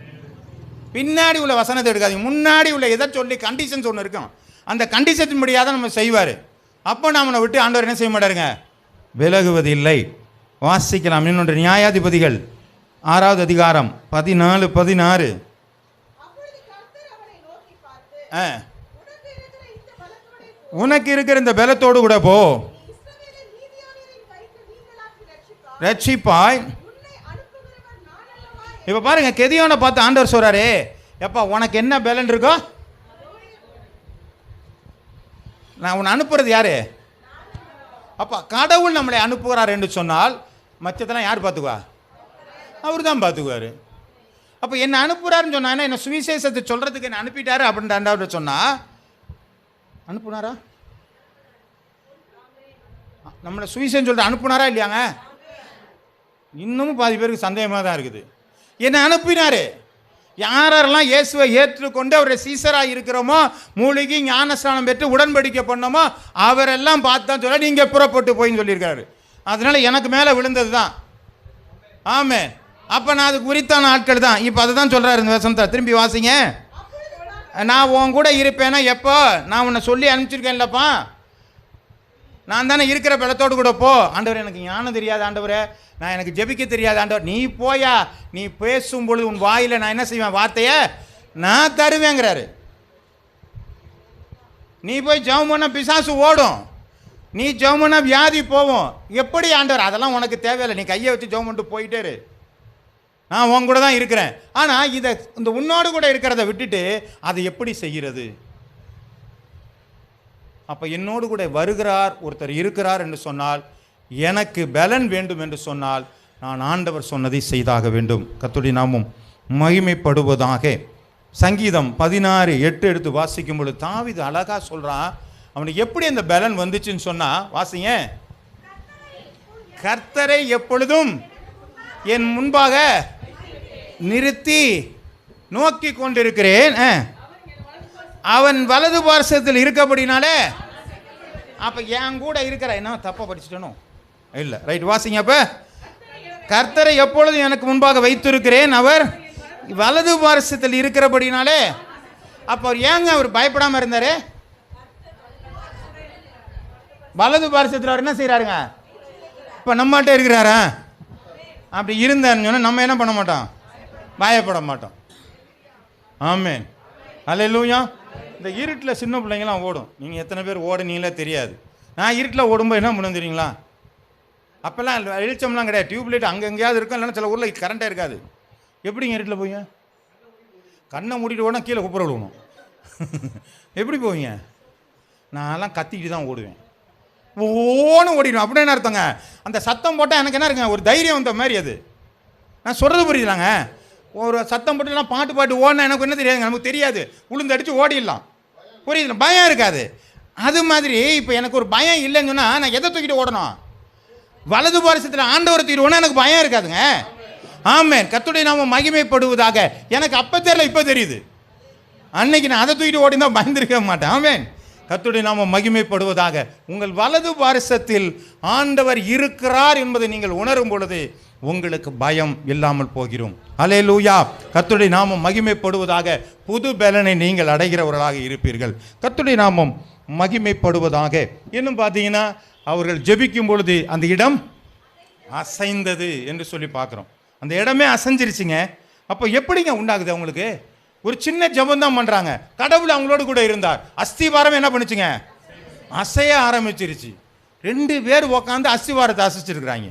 பின்னாடி உள்ள வசனத்தை எடுக்காதீங்க, முன்னாடி உள்ள எதை சொல்லி கண்டிஷன்ஸ் ஒன்று இருக்கும், அந்த கண்டிஷன் படியாக தான் நம்ம செய்வார். அப்போ நம்மளை விட்டு ஆண்டவர் என்ன செய்ய மாட்டாருங்க? விலகுவது இல்லை. வாசிக்கலாம் இன்னொன்று, நியாயாதிபதிகள் 6வது அதிகாரம் 14-16. உனக்கு இருக்கிற இந்த பலத்தோடு கூட போ, ரட்சிப்பாய். இப்போ பாருங்க, கெதியோனை பார்த்து ஆண்டவர் சொல்றாரு, எப்பா உனக்கு என்ன பலன் இருக்கோ, நான் உன்னை அனுப்புறது யாரு? அப்பா கடவுள் நம்மளை அனுப்புகிறார் என்று சொன்னால் மற்றதெல்லாம் யார் பார்த்துக்குவா? அவர் தான் பார்த்துக்குவார். அப்போ என்னை அனுப்புகிறாருன்னு சொன்னா, என்ன சுவிசேஷத்தை சொல்கிறதுக்கு என்ன அனுப்பிட்டாரு அப்படின்ற ஆண்டவர் சொன்னால் அனுப்புனாரா? நம்மளை சுவிசேஷம் சொல்லிட்டு அனுப்புனாரா இல்லையாங்க? இன்னமும் பாதி பேருக்கு சந்தேகமாக தான் இருக்குது. என்னை அனுப்பினாரு. யாரெல்லாம் இயேசுவை ஏற்றுக்கொண்டு அவரை சீசராக இருக்கிறோமோ, மூலிகை ஞானஸ்நானம் பெற்று உடன்படிக்கை பண்ணோமோ, அவரெல்லாம் பார்த்து தான் சொல்ல நீங்கள் புறப்பட்டு போயின்னு சொல்லியிருக்காரு. அதனால எனக்கு மேலே விழுந்தது தான். ஆமே. அப்போ நான் அதுக்கு உரித்தான ஆட்கள் தான். இப்போ அதை தான் சொல்கிறாரு இந்த வசனத்தை. திரும்பி வாசிங்க. நான் உன் கூட இருப்பேனா? எப்போ? நான் உன்னை சொல்லி அனுப்பிச்சிருக்கேன் இல்லைப்பா, நான் தானே இருக்கிற பலத்தோடு கூட போ. ஆண்டவர் எனக்கு ஞானம் தெரியாது ஆண்டவரே, நான் எனக்கு ஜெபிக்க தெரியாது ஆண்டவர், நீ போயா, நீ பேசும்பொழுது உன் வாயில் நான் என்ன செய்வேன்? வார்த்தையை நான் தருவேங்கிறாரு. நீ போய் ஜெபம் பண்ண பிசாசு ஓடும், நீ ஜெபம் பண்ண வியாதி போவோம். எப்படி ஆண்டவர்? அதெல்லாம் உனக்கு தேவையில்லை, நீ கையை வச்சு ஜெபம் பண்ணிட்டு போயிட்டே இரு, நான் உன் கூட தான் இருக்கிறேன். ஆனால் இதை இந்த உன்னோடு கூட இருக்கிறத விட்டுட்டு அதை எப்படி செய்கிறது? அப்போ என்னோடு கூட வருகிறார் ஒருத்தர் இருக்கிறார் என்று சொன்னால், எனக்கு பலன் வேண்டும் என்று சொன்னால் நான் ஆண்டவர் சொன்னதை செய்தாக வேண்டும். கர்த்தருடைய நாமம் மகிமைப்படுவதாக. சங்கீதம் 16:8 எடுத்து வாசிக்கும் பொழுது தாவீது அழகா சொல்றான், அவனுக்கு எப்படி அந்த பலன் வந்துச்சுன்னு சொன்னா, வாசிங்க. கர்த்தரை எப்பொழுதும் என் முன்பாக நிறுத்தி நோக்கி கொண்டிருக்கிறேன், அவன் வலது பார்சத்தில் இருக்கபடினாலே. அப்ப என் கூட இருக்கிற, என்ன தப்பா படிச்சுட்டனும் இல்லை, ரைட் வாசிங்க. அப்ப கர்த்தரை எப்பொழுதும் எனக்கு முன்பாக வைத்திருக்கிறேன், அவர் வலது பார்சத்தில் இருக்கிறபடினாலே. அப்ப அவர் ஏங்க அவர் பயப்படாம இருந்தாரு? வலது பார்சத்தில் அவர் என்ன செய்யறாருங்க? இப்ப நம்மகிட்ட இருக்கிறாரா? அப்படி இருந்தாருன்னு சொன்னா நம்ம என்ன பண்ண மாட்டோம்? பயப்பட மாட்டோம். ஆமென். அல்லேலூயா. இந்த இருட்டில் சின்ன பிள்ளைங்களாம் ஓடும். நீங்கள் எத்தனை பேர் ஓடுனீங்களே தெரியாது. நான் இருட்டில் ஓடும்போது என்ன பண்ணும் தெரியுங்களா? அப்போல்லாம் வெளிச்சம்லாம் கிடையாது, டியூப்லைட் அங்கே எங்கேயாவது இருக்கும், இல்லைன்னா சில ஊரில் கரண்ட்டே இருக்காது. எப்படிங்க இருட்டில் போவீங்க? கண்ணை மூடிட்டு ஓடனா கீழே குப்புற விழுவணும். எப்படி போவீங்க? நான்லாம் கத்திக்கிட்டு தான் ஓடுவேன். ஓன்னு ஓடிடும். அப்படின்னு என்ன அர்த்தங்க? அந்த சத்தம் போட்டால் எனக்கு என்ன இருக்குங்க, ஒரு தைரியம் வந்த மாதிரி. அது நான் சொல்கிறது புரியுதுலாங்க. ஒரு சத்தம் போட்டுலாம் பாட்டு ஓடினா எனக்கு என்ன தெரியாதுங்க, நமக்கு தெரியாது, உளுந்து அடித்து ஓடிடலாம். புரியுதுல? பயம் இருக்காது. அது மாதிரி இப்போ எனக்கு ஒரு பயம் இல்லைன்னு சொன்னால் நான் எதை தூக்கிட்டு ஓடணும்? வலது பாரசத்தில் ஆண்டவரை தூக்கிடுவோன்னா எனக்கு பயம் இருக்காதுங்க. ஆமென். கர்த்தருடைய நாமம் மகிமைப்படுவதாக. எனக்கு அப்போ தெரியல, இப்போ தெரியுது. அன்னைக்கு நான் அதை தூக்கிட்டு ஓடி தான் பயந்துருக்க மாட்டேன். ஆமென். கர்த்தருடைய நாமம் மகிமைப்படுவதாக. உங்கள் வலது பாரசத்தில் ஆண்டவர் இருக்கிறார் என்பதை நீங்கள் உணரும் பொழுது உங்களுக்கு பயம் இல்லாமல் போகிறோம். அல்லேலூயா. கர்த்தருடைய நாமம் மகிமைப்படுவதாக. புது பலனை நீங்கள் அடைகிறவர்களாக இருப்பீர்கள். கர்த்தருடைய நாமம் மகிமைப்படுவதாக. இன்னும் பார்த்தீங்கன்னா அவர்கள் ஜெபிக்கும் பொழுது அந்த இடம் அசைந்தது என்று சொல்லி பார்க்குறோம். அந்த இடமே அசைஞ்சிருச்சுங்க. அப்போ எப்படிங்க உண்டாகுது அவங்களுக்கு? ஒரு சின்ன ஜெபம் தான் பண்ணுறாங்க, கடவுள் அவங்களோடு கூட இருந்தார். அஸ்திவாரம் என்ன பண்ணுச்சுங்க? அசைய ஆரம்பிச்சிருச்சு. 2 பேர் உக்காந்து அஸ்திவாரத்தை அசைச்சிருக்கிறாங்க.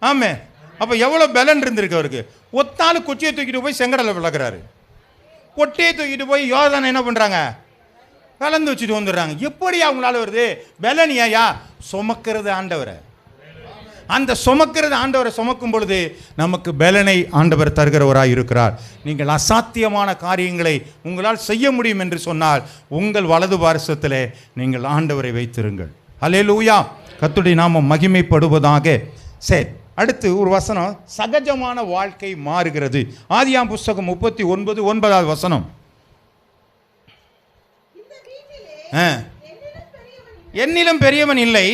ஆமே. அப்போ எவ்வளோ பலன் இருந்திருக்கு அவருக்கு. ஒத்தாலு கொச்சியை தூக்கிட்டு போய் செங்கடலை விளக்குறாரு. கொட்டையை தூக்கிட்டு போய் யோர்தானை என்ன பண்ணுறாங்க? கலந்து வச்சுட்டு வந்துடுறாங்க. எப்படி அவங்களால வருது பலன்? ஏயா சுமக்கிறது ஆண்டவரை. அந்த சுமக்கிறது ஆண்டவரை சுமக்கும் பொழுது நமக்கு பலனை ஆண்டவர் தருகிறவராய் இருக்கிறார். நீங்கள் அசாத்தியமான காரியங்களை உங்களால் செய்ய முடியும் என்று சொன்னால் உங்கள் வலது பாரசத்திலே நீங்கள் ஆண்டவரை வைத்திருங்கள். அல்லேலூயா. கர்த்தருடைய நாமம் மகிமைப்படுவதாக. சரி, அடுத்து ஒரு வசனம், சகஜமான வாழ்க்கை மாறுகிறது. ஆதியாம் புஸ்தகம் 39:9 வசனம். என்னிலும் பெரியவன் இல்லை,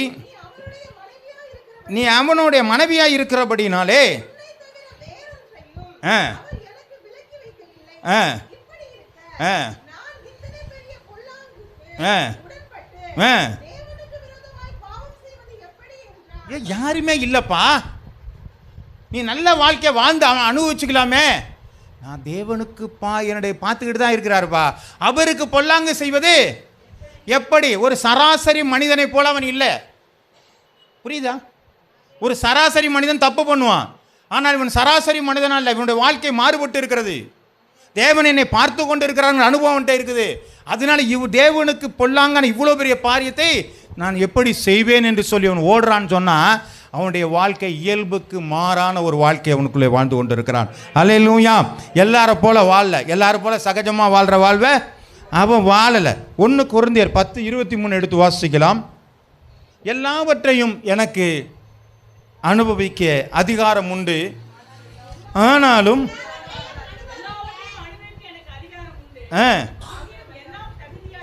நீ அவனுடைய மனைவியாய் இருக்கிறபடினாலே யாருமே இல்லப்பா, நீ நல்ல வாழ்க்கை வாழ்ந்து அவன் அனுபவிச்சுக்கலாமே. நான் தேவனுக்குப்பா என்னுடைய பார்த்துக்கிட்டு தான் இருக்கிறாருப்பா. அவருக்கு பொல்லாங்கு செய்வது எப்படி? ஒரு சராசரி மனிதனை போல அவன் இல்லை. புரியுதா? ஒரு சராசரி மனிதன் தப்பு பண்ணுவான், ஆனால் இவன் சராசரி மனிதனா இல்லை. இவனுடைய வாழ்க்கை மாறுபட்டு இருக்கிறது. தேவன் என்னை பார்த்து கொண்டு இருக்கிறாங்க அனுபவம் இருக்குது. அதனால தேவனுக்கு பொல்லாங்கான இவ்வளோ பெரிய காரியத்தை நான் எப்படி செய்வேன் என்று சொல்லி அவன் ஓடுறான்னு சொன்னால் அவனுடைய வாழ்க்கை இயல்புக்கு மாறான ஒரு வாழ்க்கை அவனுக்குள்ளே வாழ்ந்து கொண்டு இருக்கிறான். அல்லேலூயா. எல்லாரை போல வாழல, எல்லாரும் போல சகஜமாக வாழ்கிற வாழ்வை அவன் வாழலை. 1 கொரிந்தியர் 10:23 எடுத்து வாசிக்கலாம். எல்லாவற்றையும் எனக்கு அனுபவிக்க அதிகாரம் உண்டு, ஆனாலும்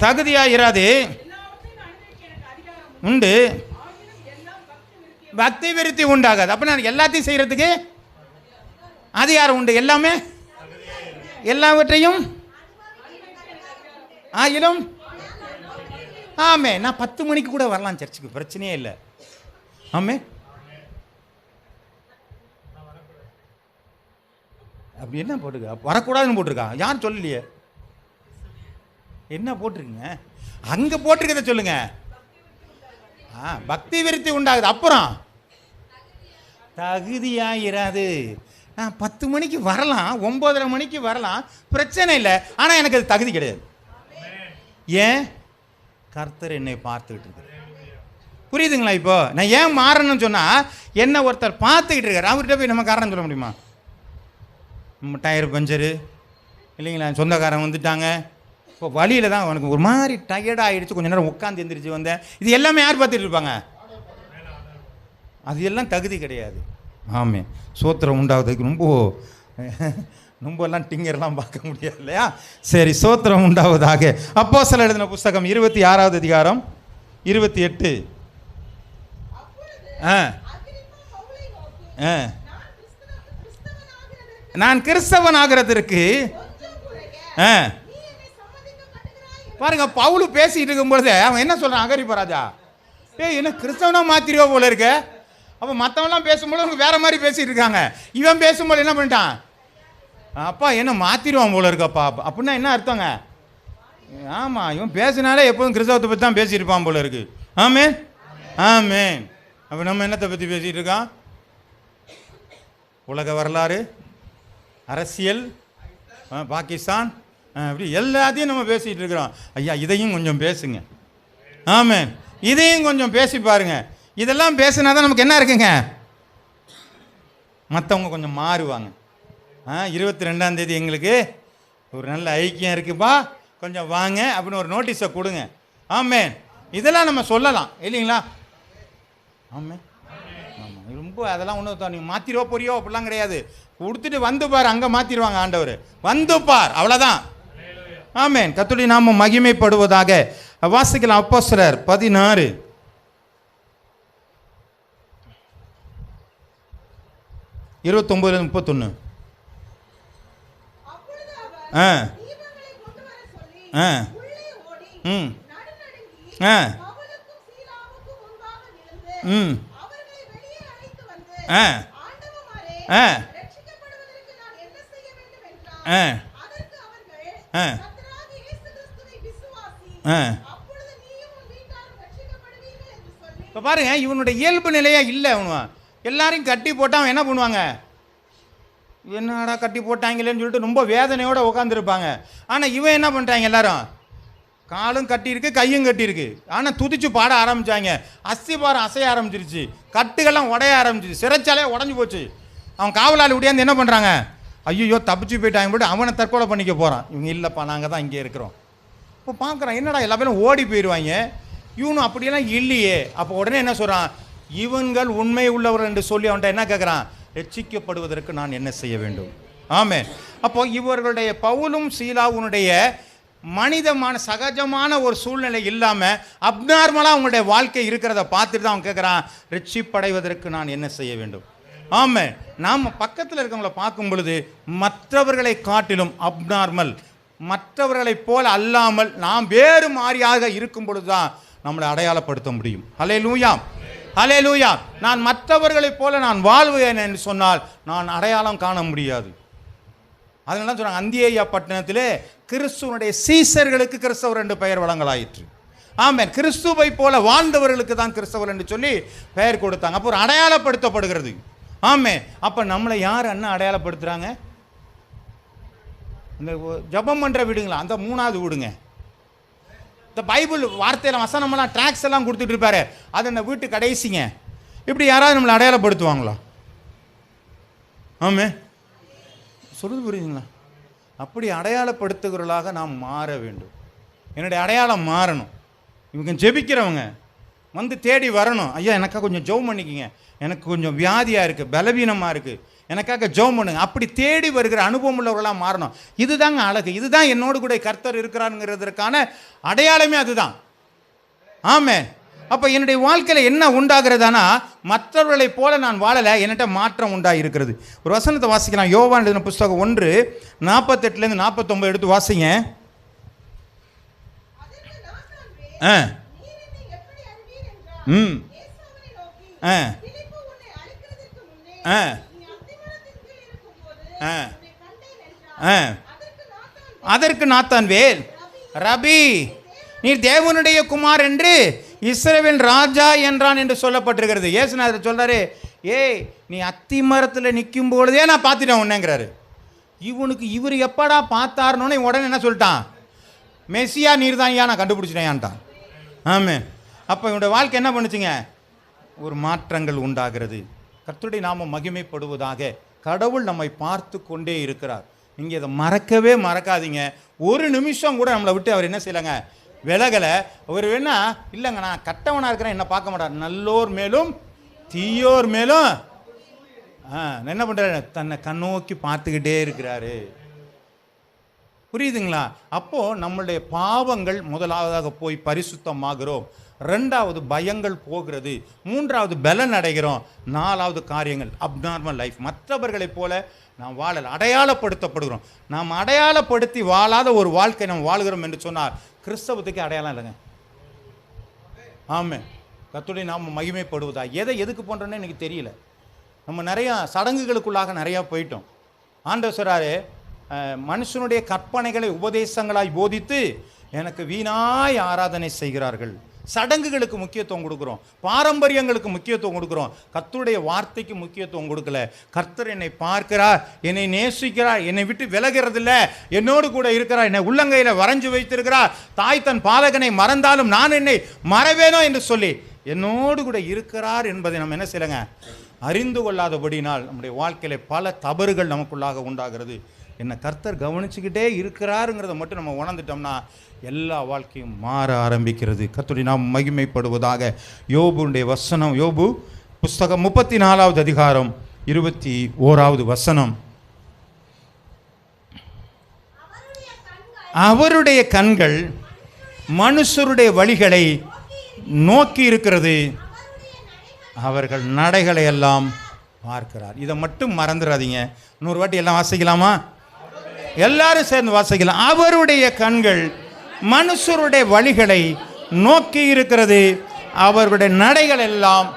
தகுதியாயிராது உண்டு, பக்தி விருத்தி உண்டாகாது. அப்ப நான் எல்லாத்தையும் செய்யறதுக்கு அதிகாரம் உண்டு, எல்லாமே எல்லாவற்றையும் ஆகிலும். ஆமே. நான் 10 மணிக்கு கூட வரலாம் சர்ச்சுக்கு, பிரச்சனையே இல்லை. ஆமே. அப்படி என்ன போட்டிருக்கா? வரக்கூடாதுன்னு போட்டிருக்கா? யாரும் சொல்லலையே. என்ன போட்டிருக்கீங்க அங்கே? போட்டிருக்கத சொல்லுங்க. பக்தி விருத்தி உண்டாகுது. அப்புறம் தகுதியாயிராது. நான் 10 மணிக்கு வரலாம், 9:30 மணிக்கு வரலாம், பிரச்சனை இல்லை. ஆனால் எனக்கு அது தகுதி கிடையாது. ஏன்? கர்த்தர் என்னை பார்த்துக்கிட்டு இருக்கார். புரியுதுங்களா? இப்போ நான் ஏன் மாறணும்னு சொன்னால் என்ன ஒருத்தர் பார்த்துக்கிட்டு இருக்கார். அவர்கிட்ட போய் நம்ம காரணம் சொல்ல முடியுமா? நம்ம டயர் பஞ்சரு இல்லைங்களா, சொந்தக்காரன் வந்துட்டாங்க, இப்போ வழியில் தான் அவனுக்கு ஒரு மாதிரி டயர்டாக ஆகிடுச்சு, கொஞ்சம் நேரம் உட்காந்து எந்திரிச்சு வந்தேன். இது எல்லாமே யார் பார்த்துட்டு இருப்பாங்க? அது எல்லாம் தகுதி கிடையாது. ஆமே. சோத்திரம் உண்டாவதுக்கு ரொம்பலாம் டிங்கர்லாம் பார்க்க முடியாது இல்லையா? சரி, சோத்திரம் உண்டாவதாக. அப்போஸ்தலர் எழுதின புஸ்தகம் 26வது அதிகாரம் 28. நான் கிறிஸ்தவன் ஆகிறதுக்கு பாருங்க, பவுல் பேசிட்டு இருக்கும்பொழுது அவன் என்ன சொல்றான்? அகரிப்பா ராஜா, என்ன கிறிஸ்தவனா மாத்திரிவா போல இருக்க. அப்போ மற்றவன்லாம் பேசும்போது அவங்க வேற மாதிரி பேசிட்டு இருக்காங்க. இவன் பேசும்போது என்ன பண்ணிட்டான்? அப்பா என்ன மாத்திருவான் போல இருக்கப்பா. அப்படின்னா என்ன அர்த்தங்க? ஆமாம், இவன் பேசினாலே எப்போதும் கிறிஸ்தவத்தை பற்றி தான் பேசியிருப்பான் போல இருக்கு. ஆமேன் ஆமேன். அப்போ நம்ம என்னத்தை பற்றி பேசிகிட்டு இருக்கோம்? உலக வரலாறு, அரசியல், பாகிஸ்தான், அப்படி எல்லாத்தையும் நம்ம பேசிகிட்டு இருக்கிறோம். ஐயா இதையும் கொஞ்சம் பேசுங்க. ஆமேன். இதையும் கொஞ்சம் பேசி பாருங்க. இதெல்லாம் பேசினா தான் நமக்கு என்ன இருக்குங்க, மற்றவங்க கொஞ்சம் மாறுவாங்க. 22ஆம் தேதி எங்களுக்கு ஒரு நல்ல ஐக்கியம் இருக்குப்பா, கொஞ்சம் வாங்க அப்படின்னு ஒரு நோட்டீஸை கொடுங்க. ஆமேன். இதெல்லாம் நம்ம சொல்லலாம் இல்லைங்களா? ஆமாம் ஆமாம். ரொம்ப அதெல்லாம் ஒன்றும் நீங்கள் மாற்றிடுவோ போறியோ அப்படிலாம் கிடையாது. கொடுத்துட்டு வந்து பார், அங்கே மாற்றிடுவாங்க ஆண்டவர். வந்து பார், அவ்வளோதான். ஆமேன். கர்த்தருடைய நாமம் மகிமைப்படுவதாக. வாசிக்கலாம் அப்போஸ்தலர் 16 29-31. ஆ ஆ ம் ஆ ம் ஆ ஆ ஆ ஆ ஆ. இப்போ பாருங்க, இவனுடைய இயல்பு நிலையா இல்லை. அவனுவான் எல்லாரையும் கட்டி போட்டால் அவன் என்ன பண்ணுவாங்க, என்னடா கட்டி போட்டாங்களேன்னு சொல்லிட்டு ரொம்ப வேதனையோடு உட்காந்துருப்பாங்க. ஆனால் இவன் என்ன பண்ணுறாங்க, எல்லாரும் காலும் கட்டியிருக்கு கையும் கட்டியிருக்கு, ஆனால் துதிச்சு பாட ஆரம்பித்தாங்க. அஸ்திபாரம் அசைய ஆரம்பிச்சிருச்சு, கட்டுகள்லாம் உடைய ஆரம்பிச்சிச்சு, சிறைச்சாலே உடஞ்சி போச்சு. அவன் காவலாளி உடையாந்து என்ன பண்ணுறாங்க, ஐயோ தப்பிச்சு போயிட்டாங்க போட்டு அவனை தற்கொலை பண்ணிக்க போகிறான். இவங்க இல்லைப்பா நாங்கள் தான் இங்கே இருக்கிறோம். இப்போ பார்க்குறான், என்னடா எல்லா பேரும் ஓடி போயிடுவாங்க, இவனும் அப்படியெல்லாம் இல்லையே. அப்போ உடனே என்ன சொல்கிறான், இவங்கள் உண்மை உள்ளவர்கள் என்று சொல்லி அவன்கிட்ட என்ன கேட்குறான், ரட்சிக்கப்படுவதற்கு நான் என்ன செய்ய வேண்டும். ஆமென். அப்போ இவர்களுடைய பவுலும் சீலாவுனுடைய மனிதமான சகஜமான ஒரு சூழ்நிலை இல்லாமல் அப்நார்மலாக அவங்களுடைய வாழ்க்கை இருக்கிறத பார்த்துட்டு தான் அவன் கேட்குறான், ரட்சிப்படைவதற்கு நான் என்ன செய்ய வேண்டும். ஆமாம். நாம் பக்கத்தில் இருக்கவங்கள பார்க்கும் பொழுது மற்றவர்களை காட்டிலும் அப்நார்மல், மற்றவர்களைப் போல அல்லாமல் நாம் வேறு மாதிரியாக இருக்கும் பொழுது தான் நம்மளை அடையாளப்படுத்த முடியும். ஹல்லேலூயா ஹல்லேலூயா. நான் மற்றவர்களைப் போல நான் வாழ்வேன் என்று சொன்னால் நான் அடையாளம் காண முடியாது. அதனால தான் சொன்னாங்க, அந்தியேயா பட்டணத்திலே கிறிஸ்துவனுடைய சீசர்களுக்கு கிறிஸ்தவர் என்று பெயர் வழங்கலாயிற்று. ஆமென். கிறிஸ்துவை போல வாழ்ந்தவர்களுக்கு தான் கிறிஸ்தவர் என்று சொல்லி பெயர் கொடுத்தாங்க. அப்போ ஒரு அடையாளப்படுத்தப்படுகிறது. ஆமென். அப்போ நம்மளை யார் அண்ணன் அடையாளப்படுத்துகிறாங்க, இந்த ஜபம் பண்ணுற வீடுங்களா, அந்த 3வது வீடுங்க. இந்த பைபிள் வார்த்தையில் வசனமெல்லாம் ட்ராக்ஸ் எல்லாம் கொடுத்துட்டு இருப்பாரு, அது அந்த வீட்டு கடைசிங்க. இப்படி யாராவது நம்மளை அடையாளப்படுத்துவாங்களா? ஆமே சொல்லுது புரியுதுங்களா? அப்படி அடையாளப்படுத்துகிறவர்களாக நாம் மாற வேண்டும். என்னுடைய அடையாளம் மாறணும். இவங்க ஜெபிக்கிறவங்க வந்து தேடி வரணும், ஐயா எனக்காக கொஞ்சம் ஜெபம் பண்ணிக்கிங்க, எனக்கு கொஞ்சம் வியாதியாக இருக்குது, பலவீனமாக இருக்குது, எனக்காக ஜெபம் பண்ணுங்க. அப்படி தேடி வருகிற அனுபவம் உள்ளவர்களாக மாறணும். இதுதாங்க அழகு. இதுதான் என்னோடு கூட கர்த்தர் இருக்கிறாருங்கிறதுக்கான அடையாளமே அதுதான். ஆமென். அப்போ என்னுடைய வாழ்க்கையில் என்ன உண்டாகிறதானா, மற்றவர்களைப் போல நான் வாழலை, என்கிட்ட மாற்றம் உண்டாகி இருக்கிறது. ஒரு வசனத்தை வாசிக்கலாம். யோவான் எழுதின புஸ்தகம் 1:48 49 எடுத்து வாசிங்க. ம் அதற்கு நாத்தான்வேல், ரபி நீர் தேவனுடைய குமார் என்று இஸ்ரவேல் ராஜா என்றான் என்று சொல்லப்பட்டிருக்கிறது. இயேசுநாதர் சொல்றாரு, ஏய் நீ அத்தி மரத்தில் நிற்கும் பொழுதே நான் பார்த்துட்டேன் உன்னேங்கிறாரு. இவனுக்கு இவர் எப்படா பார்த்தாருன்னு உடனே என்ன சொல்லிட்டான், மெஸ்ஸியா நீர் தான் நான் கண்டுபிடிச்சிட்டேன்ட்டான். ஆமே. அப்போ இவனுடைய வாழ்க்கை என்ன பண்ணுச்சுங்க, ஒரு மாற்றங்கள் உண்டாகிறது. கர்த்தருடைய நாமம் மகிமைப்படுவதாக. கடவுள் நம்மை பார்த்து கொண்டே இருக்கிறார். நீங்கள் இதை மறக்கவே மறக்காதீங்க. ஒரு நிமிஷம் கூட நம்மளை விட்டு அவர் என்ன செய்யலைங்க, விலகலை. அவர் வேணா இல்லைங்க நான் கட்டவனாக இருக்கிறேன் என்ன பார்க்க மாட்டார், நல்லோர் மேலும் தீயோர் மேலும் என்ன பண்ணுறாரு, தன்னை கண்ணோக்கி பார்த்துக்கிட்டே இருக்கிறாரு. புரியுதுங்களா? அப்போது நம்மளுடைய பாவங்கள் முதலாவதாக போய் பரிசுத்தமாகிறோம், 2வது பயங்கள் போகிறது, 3வது பலன் அடைகிறோம், 4வது காரியங்கள் அப்நார்மல் லைஃப். மற்றவர்களைப் போல நாம் வாழல, அடையாளப்படுத்தப்படுகிறோம். நாம் அடையாளப்படுத்தி வாழாத ஒரு வாழ்க்கை நாம் வாழ்கிறோம் என்று சொன்னால் கிறிஸ்தவத்துக்கு அடையாளம் இல்லைங்க. ஆமாம். கர்த்தருடைய நாமம் மகிமைப்படுவதா. எதுக்கு பண்ணுறோன்னு எனக்கு தெரியல. நம்ம நிறையா சடங்குகளுக்குள்ளாக நிறையா போயிட்டோம். ஆண்டவர் சொல்றாரு, மனுஷனுடைய கற்பனைகளை உபதேசங்களாய் போதித்து எனக்கு வீணாய் ஆராதனை செய்கிறார்கள். சடங்குகளுக்கு முக்கியத்துவம் கொடுக்குறோம், பாரம்பரியங்களுக்கு முக்கியத்துவம் கொடுக்குறோம், கர்த்தருடைய வார்த்தைக்கு முக்கியத்துவம் கொடுக்கல. கர்த்தர் என்னை பார்க்கிறார், என்னை நேசிக்கிறார், என்னை விட்டு விலகிறதில்ல, என்னோடு கூட இருக்கிறார், என்னை உள்ளங்கையில் வரைஞ்சு வைத்திருக்கிறார். தாய் தன் பாலகனை மறந்தாலும் நான் என்னை மறவேனோ என்று சொல்லி என்னோடு கூட இருக்கிறார் என்பதை நம்ம என்ன செய்யலைங்க, அறிந்து கொள்ளாதபடினால் நம்முடைய வாழ்க்கையில பல தவறுகள் நமக்குள்ளாக உண்டாகிறது. என்னை கர்த்தர் கவனிச்சுக்கிட்டே இருக்கிறாருங்கிறத மட்டும் நம்ம உணர்ந்துட்டோம்னா எல்லா வாழ்க்கையும் மாற ஆரம்பிக்கிறது. கர்த்தருடைய நாம் மகிமைப்படுவதாக. யோபுடைய வசனம், யோபு புஸ்தகம் 34வது அதிகாரம் 21வது வசனம். அவருடைய கண்கள் மனுஷருடைய வழிகளை நோக்கி இருக்கிறது, அவர்கள் நடைகளை எல்லாம் பார்க்கிறார். இதை மட்டும் மறந்துடாதீங்க. 100 வாட்டி எல்லாம் வாசிக்கலாமா? எல்லாரும் சேர்ந்து வாசிக்கலாம். அவருடைய கண்கள் மனுஷருடைய வழிகளை நோக்கி இருக்கிறது, அவர்களுடைய நடைகள் எல்லாம்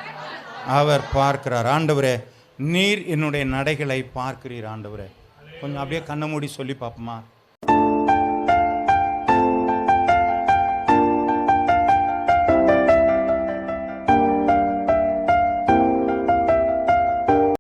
அவர் பார்க்கிறார். ஆண்டவரே, நீர் என்னுடைய நடைகளை பார்க்கிறீர். ஆண்டவரே, கொஞ்சம் அப்படியே கண்ணை மூடி சொல்லி பார்ப்போமா?